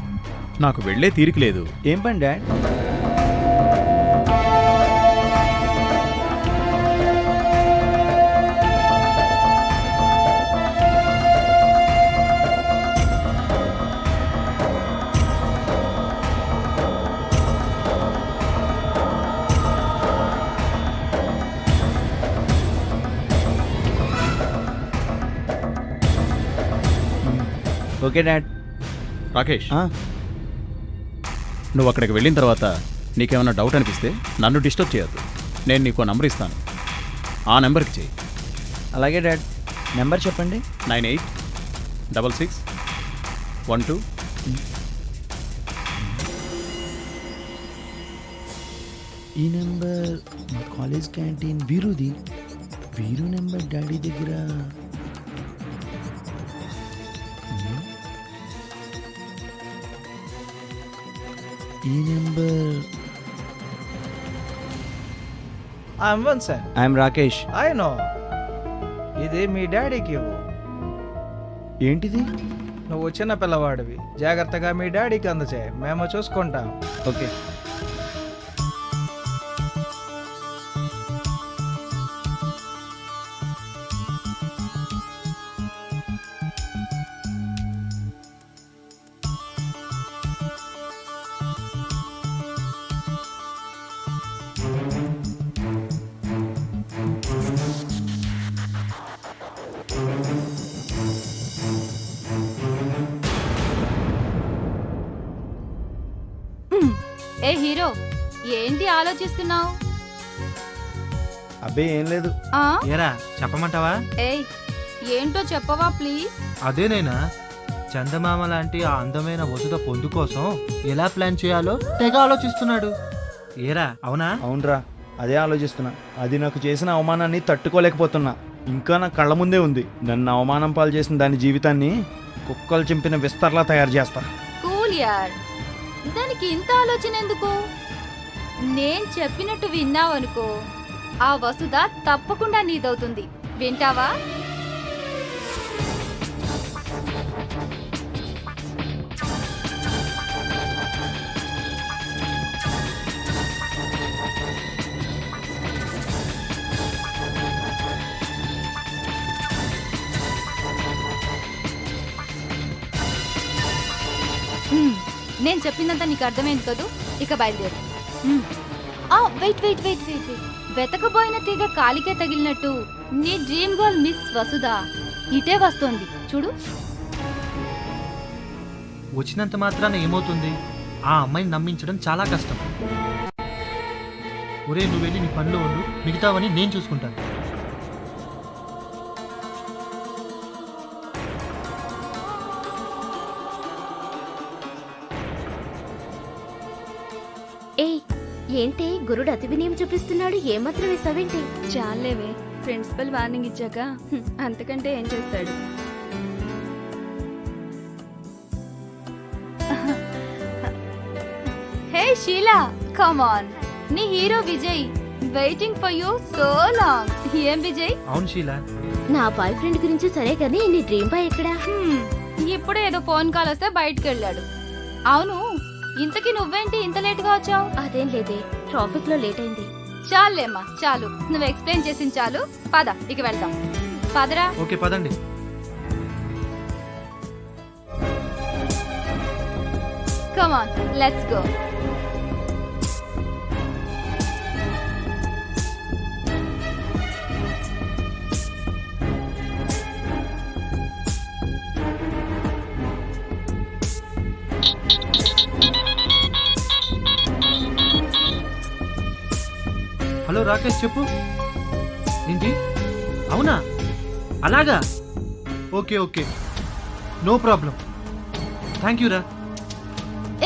నాకు వెళ్ళే తీరిక లేదు. ఏం పని డాడ్? Okay dad. రాకేష్, నువ్వు అక్కడికి వెళ్ళిన తర్వాత నీకేమైనా డౌట్ అనిపిస్తే నన్ను డిస్టర్బ్ చేయొద్దు. నేను నీకు నంబర్ ఇస్తాను, ఆ నెంబర్కి చేయి. అలాగే డాడ్. నెంబర్ చెప్పండి. 986612. ఈ నెంబర్ మా కాలేజ్ క్యాంటీన్ వీరుది. వీరు నెంబర్ డాడీ దగ్గర. ఈ number sir I'm Rakesh. I know. ఇది మీ డాడీకి ఇవ్వు. ఏంటిది? నువ్వు చిన్న పిల్లవాడివి, జాగ్రత్తగా మీ డాడీకి అందచేయి, మేము చూసుకుంటాం. ఓకే. ఏ హీరో, ఏంటి ఆలోచిస్తున్నావు? అబ్బే ఏం లేదు. ఏరా చెప్పమంటావా? ఏయ్, ఏంటో చెప్పవా ప్లీజ్? అదేనైనా చందమామ లాంటి ఆ అందమైన వసుధ పొందు కోసం ఎలా ప్లాన్ చేయాలో తెగ ఆలోచిస్తున్నాడు. ఏరా అవునా? అవునరా, అదే ఆలోచిస్తున్నా. అది నాకు చేసిన అవమానాన్ని తట్టుకోలేకపోతున్నా. ఇంకా నా కళ్ళ ముందే ఉంది. నన్ను అవమానం పాలు చేసిన దాని జీవితాన్ని కుక్కలు చింపిన విస్తర్లా తయారు చేస్తా. కూల్ యార్, దానికి ఇంత ఆలోచన ఎందుకు? నేను చెప్పినట్టు విన్నావనుకో, ఆ వసుధ తప్పకుండా నీదవుతుంది. వింటావా? నేను చెప్పిందంతా నీకు అర్థమైంది కదూ? ఇక బయలుదేరు. Wait wait wait wait wait వెతకబోయిన తీగ కాలికే తగిలినట్టు నీ డ్రీమ్ గర్ల్ మిస్ వసుధ ఇటే వస్తోంది చూడు. వచ్చినంత మాత్రాన ఏమవుతుంది? ఆ అమ్మాయిని నమ్మించడం చాలా కష్టం. ఒరే, నువ్వు వెళ్ళి నీ పనిలో ఉండు, మిగతావని నేను చూసుకుంటాను. ఏయ్, ఏంటి గురుడు అతి వినయం చూపిస్తున్నాడు? ఏమాత్రం వేసావేంటి? చాలేవే, ప్రిన్సిపల్ వార్నింగ్ ఇచ్చాక అంతకంటే ఏం చేస్తాడు? హే షీలా, కమ్ ఆన్. నీ hero Vijay waiting for you so long. ఏం విజయ్? అవును షీలా. నా బాయ్ ఫ్రెండ్ గురించి సరే కానీ నీ డ్రీమ్ బాయ్ ఎక్కడా? ఇప్పుడే ఏదో ఫోన్ కాల్ వస్తే బయటకు వెళ్ళాడు. అవును, ఇంతకీ నువ్వేంటి ఇంత లేట్ గా వచ్చావు? అదేం లేదే, ట్రాఫిక్ లో లేట్ అయింది. చాలేమ్మా చాలు, నువ్వు ఎక్స్ప్లెయిన్ చేసింది చాలు. పద ఇక వెళ్దాం. పదరా. ఓకే పదండి. Come on, let's go. Hello Rakesh, చెప్పు. ఏంటి? అవునా? అలాగా? Okay okay, no problem. Thank you రా.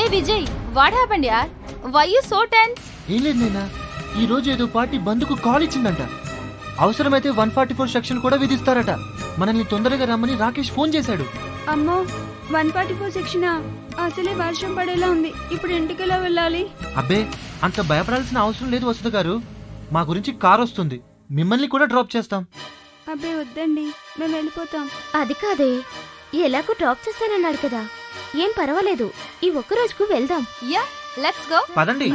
ఏ విజయ్, వాట్ హ్యాపెండ్ యార్? Why you so tense? ఏం లేదు నేనా, ఈ రోజు ఏదో పార్టీ బంధుకు కాల్ ఇచ్చిందంట. అవసరమైతే 144 సెక్షన్ కూడా విధిస్తారట. మనల్ని తొందరగా రమ్మని రాకేష్ ఫోన్ చేశాడు. అమ్మో, 144 సెక్షనా? అసలే వర్షం పడేలా ఉంది. ఇప్పుడు ఇంటికెలా వెళ్ళాలి? అబ్బే, అంత భయపడాల్సిన అవసరం లేదు వసుధ గారు. మా గురించి కార్ వస్తుంది, మిమ్మల్ని కూడా డ్రాప్ చేస్తాం. అబ్బే వద్దండి, మేము వెళ్ళిపోతాం. అది కాదే, ఎలాగో డ్రాప్ చేస్తానన్నాడు కదా, ఏం పర్వాలేదు. ఈ ఒక్క రోజుకు వెళ్దాం. Yeah, let's go. పదండి.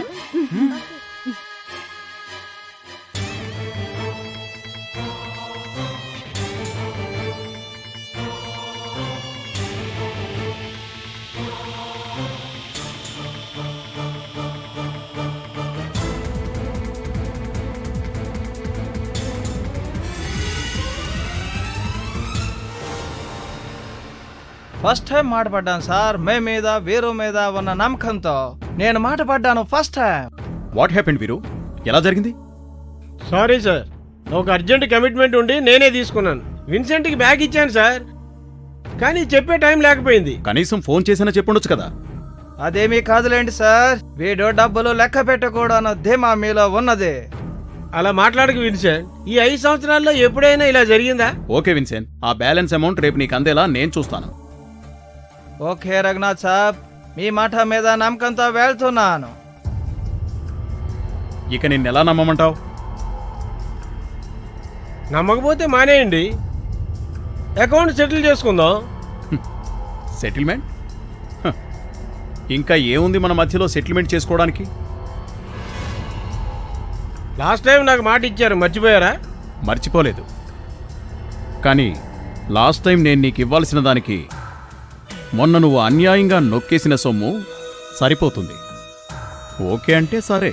ఫస్ట్ టైం మాట పడ్డాను సార్. మే మీద వీరు మీద ఉన్న నమ్మకంతో నేను మాట పడ్డాను ఫస్ట్ టైం. వాట్ హ్యాపెండ్ వీరు? ఎలా జరిగింది? సారీ సార్, ఒక అర్జెంట్ కమిట్మెంట్ ఉండి నేనే తీసుకున్నాను. విన్సెంట్కి బ్యాగ్ ఇచ్చాను సార్, కానీ చెప్పే టైం లేకపోయింది. కనీసం ఫోన్ చేసినా చెప్పుండొచ్చు కదా. అదేమీ కాదులేండి సార్, వీడు డబ్బులు లెక్క పెట్టకూడను ధీమా మీలో ఉన్నది. అలా మాట్లాడకు విన్సెంట్, ఈ 5 సంవత్సరాల్లో ఎప్పుడైనా ఇలా జరిగిందా? ఓకే విన్సెంట్, ఆ బ్యాలెన్స్ అమౌంట్ రేపు నీకు అందేలా నేను చూస్తాను. ఓకే రఘునాథ్ సాబ్, మీ మాట మీద నమ్మకంతో వెళ్తున్నాను. ఇక నిన్నెలా నమ్మమంటావు? నమ్మకపోతే మానేయండి, అకౌంట్ సెటిల్ చేసుకుందాం. సెటిల్మెంట్? హ, ఇంకా ఏముంది మన మధ్యలో సెటిల్మెంట్ చేసుకోవడానికి? లాస్ట్ టైం నాకు మాట ఇచ్చారు, మర్చిపోయారా? మర్చిపోలేదు, కానీ లాస్ట్ టైం నేను నీకు ఇవ్వాల్సిన దానికి మొన్న నువ్వు అన్యాయంగా నొక్కేసిన సొమ్ము సరిపోతుంది. ఓకే అంటే సరే,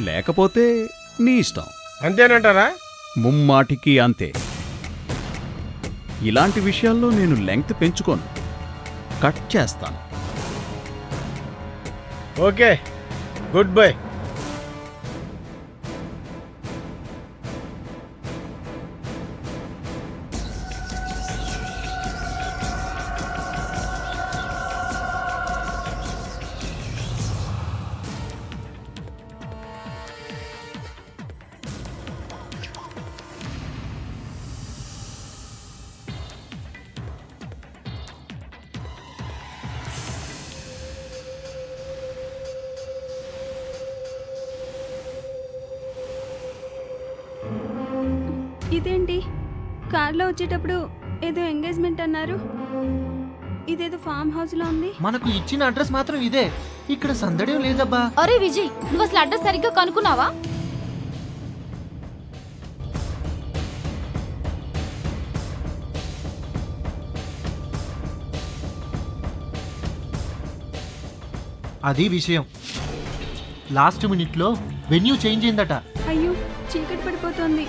లేకపోతే నీ ఇష్టం. అంతేనంటారా? ముమ్మాటికి అంతే. ఇలాంటి విషయాల్లో నేను లెంగ్త్ పెంచుకోను, కట్ చేస్తాను. Okay, good bye. ఇదేంటి, కార్లో వచ్చేటప్పుడు ఏదో ఎంగేజ్మెంట్ అన్నారు, ఇదేదో ఫామ్ హౌస్ లో ఉంది. మనకు ఇచ్చిన అడ్రస్ మాత్రం ఇదే, ఇక్కడ సందడే లేదబ్బా. అరే విజయ్, నువ్వు అసలు అడ్రస్ సరిగ్గా కనుక్కున్నావా? అది విషయం. లాస్ట్ మినిట్లో వెన్యూ చేంజ్ అయిందట. అయ్యో, చీకటి పడిపోతుంది,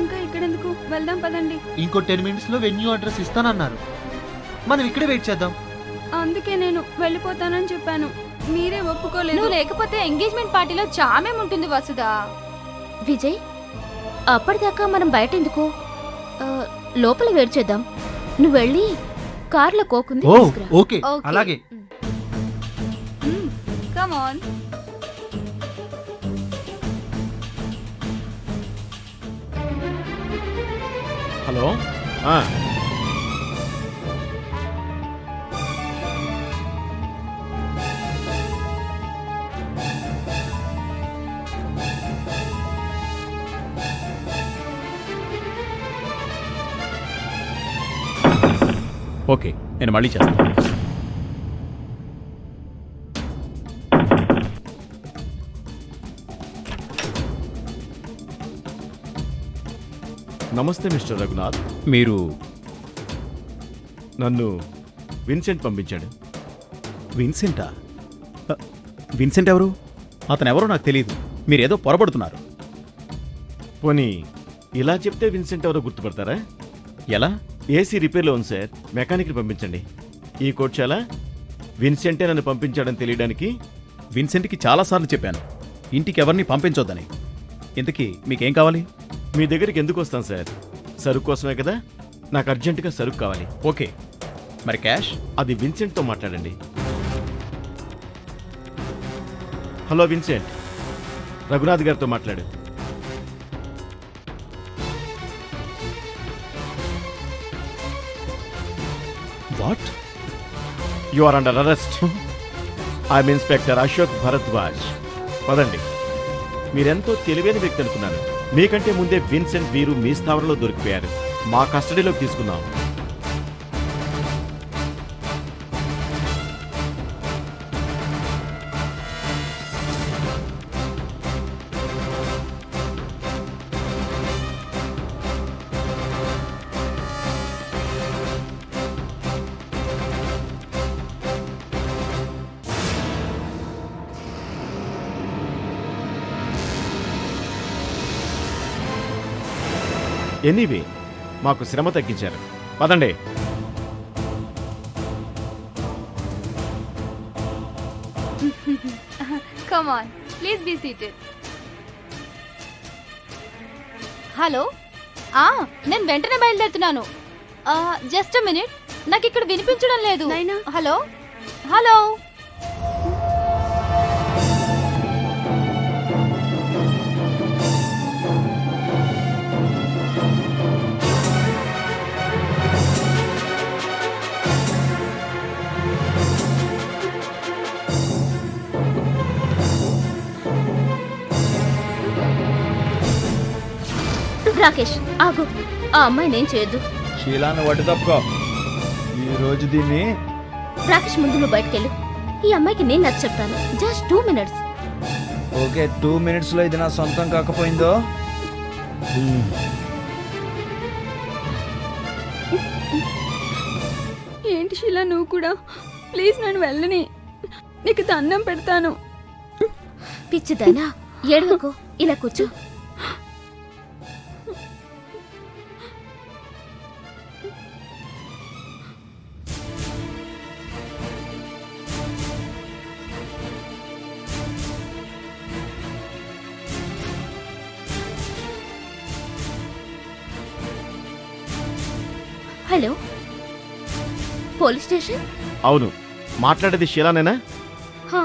ఇంకా ఇక్కడెందుకు, వెళ్దాం పదండి. ఇంకో 10 minutes లో వెన్యూ అడ్రస్ ఇస్తానన్నారు. మనం ఇక్కడే వెయిట్ చేద్దాం. అందుకే నేను వెళ్ళిపోతానని చెప్పాను, మీరే ఒప్పుకోలేదు. నువ్వు లేకపోతే ఎంగేజ్మెంట్ పార్టీలో చామేం ఉంటుంది వసుదా. విజయ్, అప్పటిదాకా మనం బయట ఎందుకు, లోపల వెయిట్ చేద్దాం. నువ్వు వెళ్ళి కార్లో కోకుంది ఓ తీసుకురా. ఓకే, అలాగే. Come on. హలో. ఓకే, నేను మళ్ళీ చేస్తాను. నమస్తే మిస్టర్ రఘునాథ్. మీరు నన్ను విన్సెంట్ పంపించాడు. విన్సెంటా? విన్సెంట్ ఎవరు? అతను ఎవరో నాకు తెలియదు, మీరేదో పొరపడుతున్నారు. పోనీ ఇలా చెప్తే విన్సెంట్ ఎవరో గుర్తుపడతారా? ఎలా? ఏసీ రిపేర్లో ఉంది సార్, మెకానిక్ని పంపించండి. ఈ కోట్ చాలా విన్సెంటే నన్ను పంపించాడని తెలియడానికి. విన్సెంట్కి చాలాసార్లు చెప్పాను ఇంటికి ఎవరిని పంపించొద్దని. ఇంతకీ మీకేం కావాలి? మీ దగ్గరికి ఎందుకు వస్తాను సార్? సరుకు కోసమే కదా. నాకు అర్జెంటుగా సరుకు కావాలి. ఓకే, మరి క్యాష్? అది విన్సెంట్తో మాట్లాడండి. హలో విన్సెంట్, రఘునాథ్ గారితో మాట్లాడు. What? You are under arrest. I'm inspector Ashok Bharadwaj. పదండి. మీరెంతో తెలివైన వ్యక్తి అనుకున్నాను. మీకంటే ముందే విన్సెంట్ వీరు మీ స్థావరంలో దొరికిపోయారు. మా కస్టడీలోకి తీసుకున్నాం. ఎనీవే, మాకు శ్రమ తగ్గించారు. పదండి. Come on please be seated. Hello, నేను వెంటనే బయలుదేరుతున్నాను. జస్ట్ మినిట్, నాకు ఇక్కడ వినిపించడం లేదు. నాయనా. Hello hello. రాకేష్ ఆగు, ఆ అమ్మాయి నేను చేయొద్దు. షీలాను వడ్డు తప్పుకో. ఈ రోజు దీన్ని రాకేష్ ముందు నువ్వు బయటకెళ్ళు. ఈ అమ్మాయికి నేను నచ్చ చెప్తాను. Just 2 minutes. ఓకే, 2 minutes లో ఇది నా సొంతం కాకపోయిందో. ఏంటి శీలా, నువ్వు కూడా ప్లీజ్ నన్ను వెళ్ళని, నీకు దండం పెడతాను. పిచ్చిదానా, ఏడవకు, ఇలా కూర్చో. Hello, police station? అవును, మాట్లాడేది షీలానేనా? హా.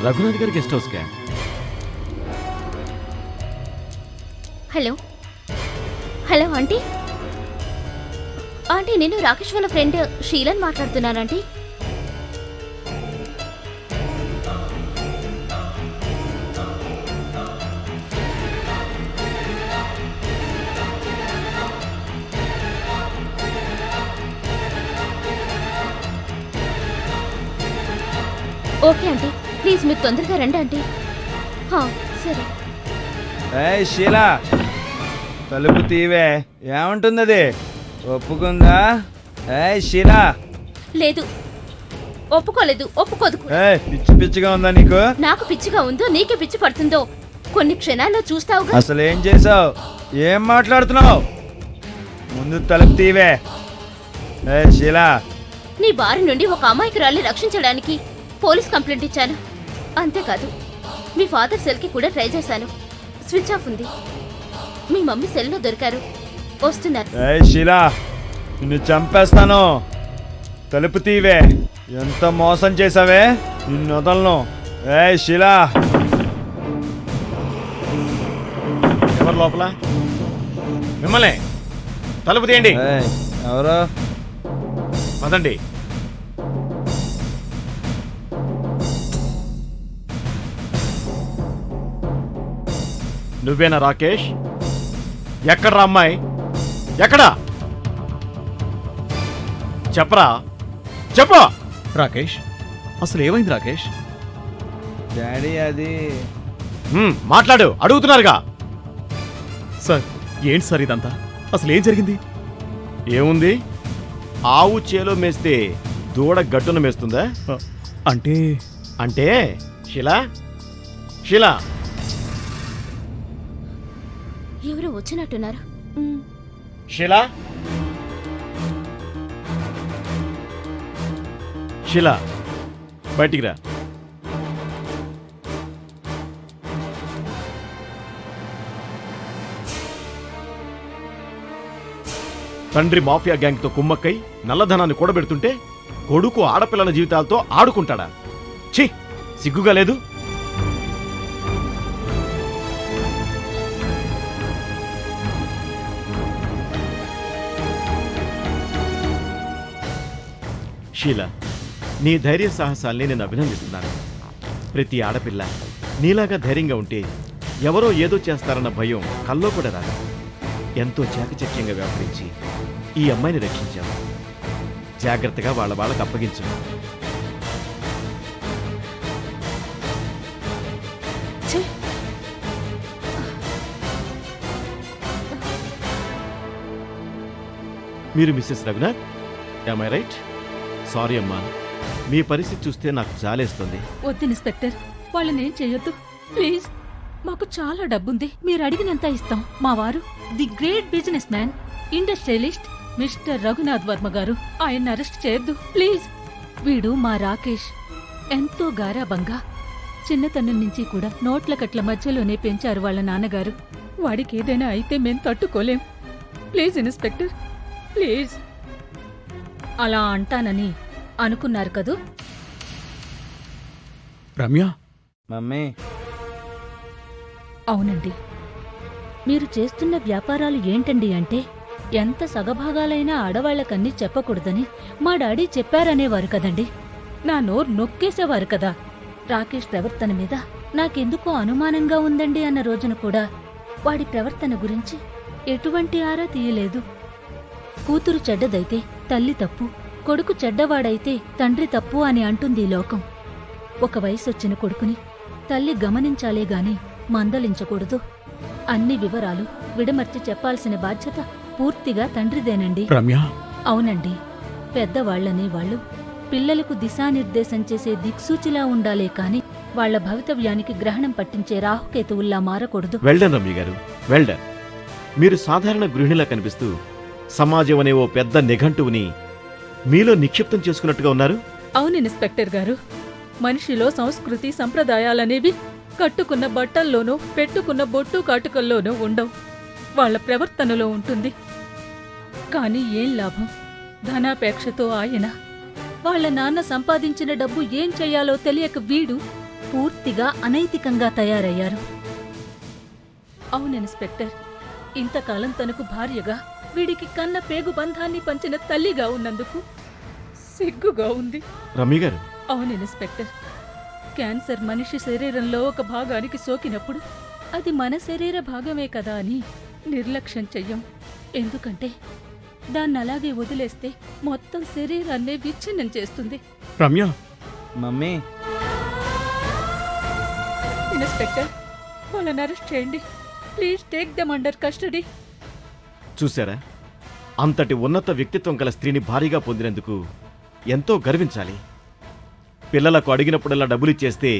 రఘునాథ్ గారి గెస్ట్ హౌస్ కా? Hello hello aunty. ఆంటీ, నేను రాకేష్ వాళ్ళ ఫ్రెండ్ షీలన్ మాట్లాడుతున్నానంటీ. ఓకే ఆంటీ, ప్లీజ్ మీరు తొందరగా రండి ఆంటీ. సరే. ఏయ్ షీలా, తలుపు తీవే. ఏమంటుంది అది? ఒప్పుకుందా? ఏయ్ షీలా. లేదు, ఒప్పుకోలేదు, ఒప్పుకోదు. ఏయ్, పిచ్చి పిచ్చిగా ఉందా నీకు? నాకు పిచ్చిగా ఉందో నీకే పిచ్చి పడుతుందో కొన్ని క్షణాల్లో చూస్తావుగా. అసలు ఏం చేసావు? ఏం మాట్లాడుతున్నావు? ముందు తలుపు తీవే. ఏయ్ షీలా. నీ బారి నుండి ఒక అమాయకురాల్ని రక్షించడానికి పోలీస్ కంప్లైంట్ ఇచ్చాను. అంతేకాదు, మీ ఫాదర్ సెల్కి కూడా ట్రై చేశాను. స్విచ్ ఆఫ్ ఉంది. మీ మమ్మీ సెల్లో దొరికారు, వస్తున్నారు. ఏయ్ షీలా, నిన్ను చంపేస్తాను. తలుపు తీవే. ఎంత మోసం చేసావే, నిన్ను వదలను. ఏయ్ షీలా. ఎవరు లోపల? మిమ్మల్ని తలుపు తీయండి. ఏయ్, ఎవరు? పదండి. నువ్వేనా రాకేష్? ఎక్కడ్రా అమ్మాయి? ఎక్కడా? చెప్పరా, చెప్పు. రాకేష్, అసలు ఏమైంది రాకేష్? డాడీ అది మాట్లాడు, అడుగుతున్నారుగా. సార్, ఏంటి సార్ ఇదంతా? అసలు ఏం జరిగింది? ఏముంది, ఆవు చేలో మేస్తే దూడ గట్టున మేస్తుందా? అంటే అంటే షీలా, షీలా. ఎవరు వచ్చినట్టున్నారు. షీలా, షీలా, బయటికి రా. తండ్రి మాఫియా గ్యాంగ్తో కుమ్మక్కై నల్లధనాన్ని కూడబెడుతుంటే కొడుకు ఆడపిల్లల జీవితాలతో ఆడుకుంటాడా? ఛీ, సిగ్గుగా లేదు? షీలా, నీ ధైర్య సాహసాల్ని నేను అభినందిస్తున్నాను. ప్రతి ఆడపిల్ల నీలాగా ధైర్యంగా ఉంటే ఎవరో ఏదో చేస్తారన్న భయం కల్లో కూడా రాదు. ఎంతో చాకచక్యంగా వ్యవహరించి ఈ అమ్మాయిని రక్షించావు. జాగ్రత్తగా వాళ్ళకి అప్పగించు. మీరు Mrs Raghunath, am I right? Sorry అమ్మా, మీ పరిస్థితి చూస్తే నాకు జాలేస్తుంది. వద్దు ఇన్స్పెక్టర్, వాళ్ళని ఏం చెయ్యొద్దు ప్లీజ్. మాకు చాలా డబ్బుంది, మీరు అడిగినంత ఇస్తాం. మా వారు the great business man, industrialist mister Raghunath Varma గారు. ఆయన్ని అరెస్ట్ చేయొద్దు ప్లీజ్. వీడు మా రాకేష్. ఎంతో గారాబంగా చిన్నతనం నుంచి కూడా నోట్ల కట్ల మధ్యలోనే పెంచారు వాళ్ళ నాన్నగారు. వాడికి ఏదైనా అయితే మేం తట్టుకోలేం. Please inspector please. అలా అంటానని అనుకున్నారు కదూ? రమ్య, మమ్మీ, అవునండి. మీరు చేస్తున్న వ్యాపారాలు ఏంటండి అంటే ఎంత సగభాగాలైనా ఆడవాళ్లకన్నీ చెప్పకూడదని మా డాడీ చెప్పారనేవారు కదండి. నా నోరు నొక్కేసేవారు కదా. రాకేష్ ప్రవర్తన మీద నాకెందుకో అనుమానంగా ఉందండి అన్న రోజున కూడా వాడి ప్రవర్తన గురించి ఎటువంటి ఆరా తీయలేదు. కూతురు చెడ్డదైతే తల్లి తప్పు, కొడుకు చెడ్డవాడైతే తండ్రి తప్పు అని అంటుంది ఈ లోకం. ఒక వయసొచ్చిన కొడుకుని తల్లి గమనించాలే గాని మందలించకూడదు. అన్ని వివరాలు విడమర్చి చెప్పాల్సిన బాధ్యత పూర్తిగా తండ్రిదేనండి. రమ్య, అవునండి. పెద్దవాళ్లనే వాళ్ళు పిల్లలకు దిశానిర్దేశం చేసే దిక్సూచిలా ఉండాలే కాని వాళ్ల భవితవ్యానికి గ్రహణం పట్టించే రాహుకేతువుల్లా మారకూడదు. వెల్డన్ రమ్య గారు, వెల్డన్. మీరు సాధారణ గృహిణిలా కనిపిస్తూ సమాజం అనే ఓ పెద్ద నిఘంటువుని మీలో నిక్షిప్తం చేసుకున్నట్టుగా ఉన్నారు. అవును ఇన్స్పెక్టర్ గారు, మనిషిలో సంస్కృతి సంప్రదాయాలనేవి కట్టుకున్న బట్టల్లోనూ పెట్టుకున్న బొట్టు కాటుకల్లోనూ ఉండవు. వాళ్ల ప్రవర్తనలో ఉంటుంది. కాని ఏం లాభం? ధనాపేక్షతో ఆయన వాళ్ల నాన్న సంపాదించిన డబ్బు ఏం చెయ్యాలో తెలియక వీడు పూర్తిగా అనైతికంగా తయారయ్యారు. అవును ఇన్స్పెక్టర్, ఇంతకాలం తనకు భార్యగా వీడికి కన్న పేగు బంధాన్ని పంచిన తల్లిగా ఉన్నందుకు సిగ్గుగా ఉంది. రమ్య గారు, అవును ఇన్స్పెక్టర్, క్యాన్సర్ మనిషి శరీరంలో ఒక భాగానికి సోకినప్పుడు అది మన శరీర భాగమే కదా అని నిర్లక్ష్యం చెయ్యం. ఎందుకంటే దాన్ని అలాగే వదిలేస్తే మొత్తం శరీరాన్నే విచ్ఛిన్నం చేస్తుంది. రమ్య, మమ్మీ, ఇన్స్పెక్టర్, వాళ్ళని అరెస్ట్ చేయండి please. Take them under custody. చూశారా? అంతటి ఉన్నత వ్యక్తిత్వం గల స్త్రీని భారీగా పొందినందుకు ఎంతో గర్వించాలి. పిల్లలకు అడిగినప్పుడల్లా డబ్బులిచ్చేస్తే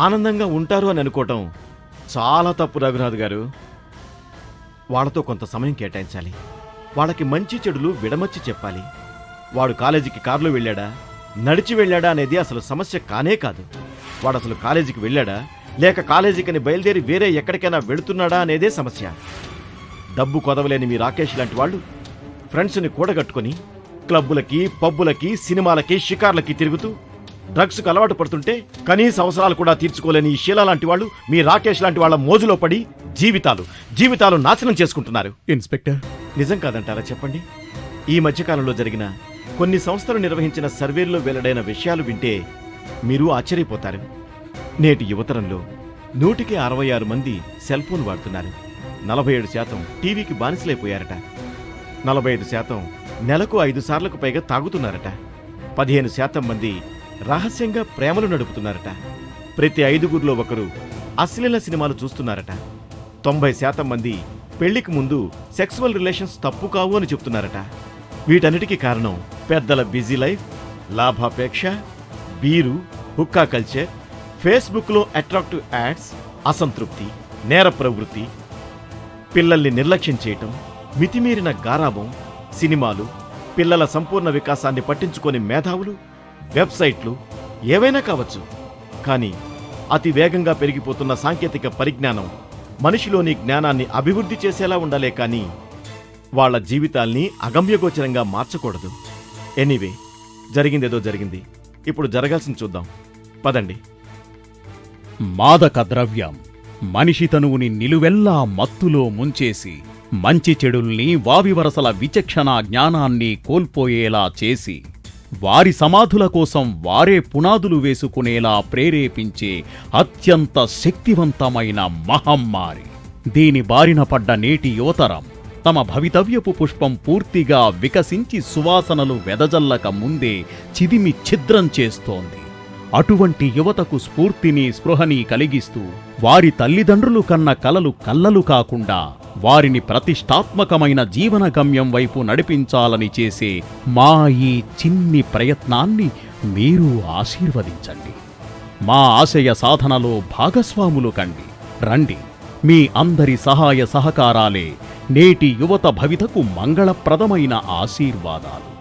ఆనందంగా ఉంటారు అని అనుకోవటం చాలా తప్పు రఘునాథ్ గారు. వాళ్ళతో కొంత సమయం కేటాయించాలి. వాళ్ళకి మంచి చెడులు విడమర్చి చెప్పాలి. వాడు కాలేజీకి కారులో వెళ్ళాడా, నడిచి వెళ్ళాడా అనేది అసలు సమస్య కానే కాదు. వాడు అసలు కాలేజీకి వెళ్ళాడా లేక కాలేజీకని బయలుదేరి వేరే ఎక్కడికైనా వెళుతున్నాడా అనేదే సమస్య. డబ్బు కొదవలేని మీ రాకేష్ లాంటి వాళ్ళు ఫ్రెండ్స్ని కూడగట్టుకుని క్లబ్బులకి, పబ్బులకి, సినిమాలకి, షికార్లకి తిరుగుతూ డ్రగ్స్కు అలవాటు పడుతుంటే కనీస అవసరాలు కూడా తీర్చుకోలేని ఈ షీలా లాంటి వాళ్ళు మీ రాకేష్ లాంటి వాళ్ళ మోజులో పడి జీవితాలు నాశనం చేసుకుంటున్నారు. ఇన్స్పెక్టర్, నిజం కాదంటారా చెప్పండి? ఈ మధ్యకాలంలో జరిగిన కొన్ని సంస్థలు నిర్వహించిన సర్వేల్లో వెల్లడైన విషయాలు వింటే మీరు ఆశ్చర్యపోతారు. నేటి యువతరంలో 100కి 66 మంది సెల్ ఫోన్ వాడుతున్నారు. 47% టీవీకి బానిసలైపోయారట. 45% నెలకు 5 సార్లకు పైగా తాగుతున్నారట. 15% మంది రహస్యంగా ప్రేమలు నడుపుతున్నారట. ప్రతి 5గురిలో ఒకరు అశ్లీల సినిమాలు చూస్తున్నారట. 90% మంది పెళ్లికి ముందు సెక్సువల్ రిలేషన్స్ తప్పు కావు అని చెప్తున్నారట. వీటన్నిటికీ కారణం పెద్దల బిజీ లైఫ్, లాభాపేక్ష, బీరు, హుక్కా కల్చర్, ఫేస్బుక్లో అట్రాక్టివ్ యాడ్స్, అసంతృప్తి, నేర ప్రవృత్తి, పిల్లల్ని నిర్లక్ష్యం చేయటం, మితిమీరిన గారాబం, సినిమాలు, పిల్లల సంపూర్ణ వికాసాన్ని పట్టించుకోని మేధావులు, వెబ్సైట్లు ఏవైనా కావచ్చు. కానీ అతి వేగంగా పెరిగిపోతున్న సాంకేతిక పరిజ్ఞానం మనిషిలోని జ్ఞానాన్ని అభివృద్ధి చేసేలా ఉండాలే కానీ వాళ్ల జీవితాల్ని అగమ్యగోచరంగా మార్చకూడదు. ఎనీవే, జరిగిందేదో జరిగింది. ఇప్పుడు జరగాల్సింది చూద్దాం. పదండి. మాదక ద్రవ్యం మనిషి తనువుని నిలువెల్లా మత్తులో ముంచేసి మంచి చెడుల్ని వావివరసల విచక్షణ జ్ఞానాన్ని కోల్పోయేలా చేసి వారి సమాధుల కోసం వారే పునాదులు వేసుకునేలా ప్రేరేపించే అత్యంత శక్తివంతమైన మహమ్మారి. దీని బారిన పడ్డ నేటి యువతరం తమ భవితవ్యపు పుష్పం పూర్తిగా వికసించి సువాసనలు వెదజల్లక ముందే చిదిమి ఛిద్రం చేస్తోంది. అటువంటి యువతకు స్ఫూర్తిని, స్పృహని కలిగిస్తూ వారి తల్లిదండ్రులు కన్న కలలు కల్లలు కాకుండా వారిని ప్రతిష్టాత్మకమైన జీవన గమ్యం వైపు నడిపించాలని చేసే మా ఈ చిన్ని ప్రయత్నాన్ని మీరు ఆశీర్వదించండి. మా ఆశయ సాధనలో భాగస్వాములు కండి. రండి, మీ అందరి సహాయ సహకారాలే నేటి యువత భవితకు మంగళప్రదమైన ఆశీర్వాదాలు.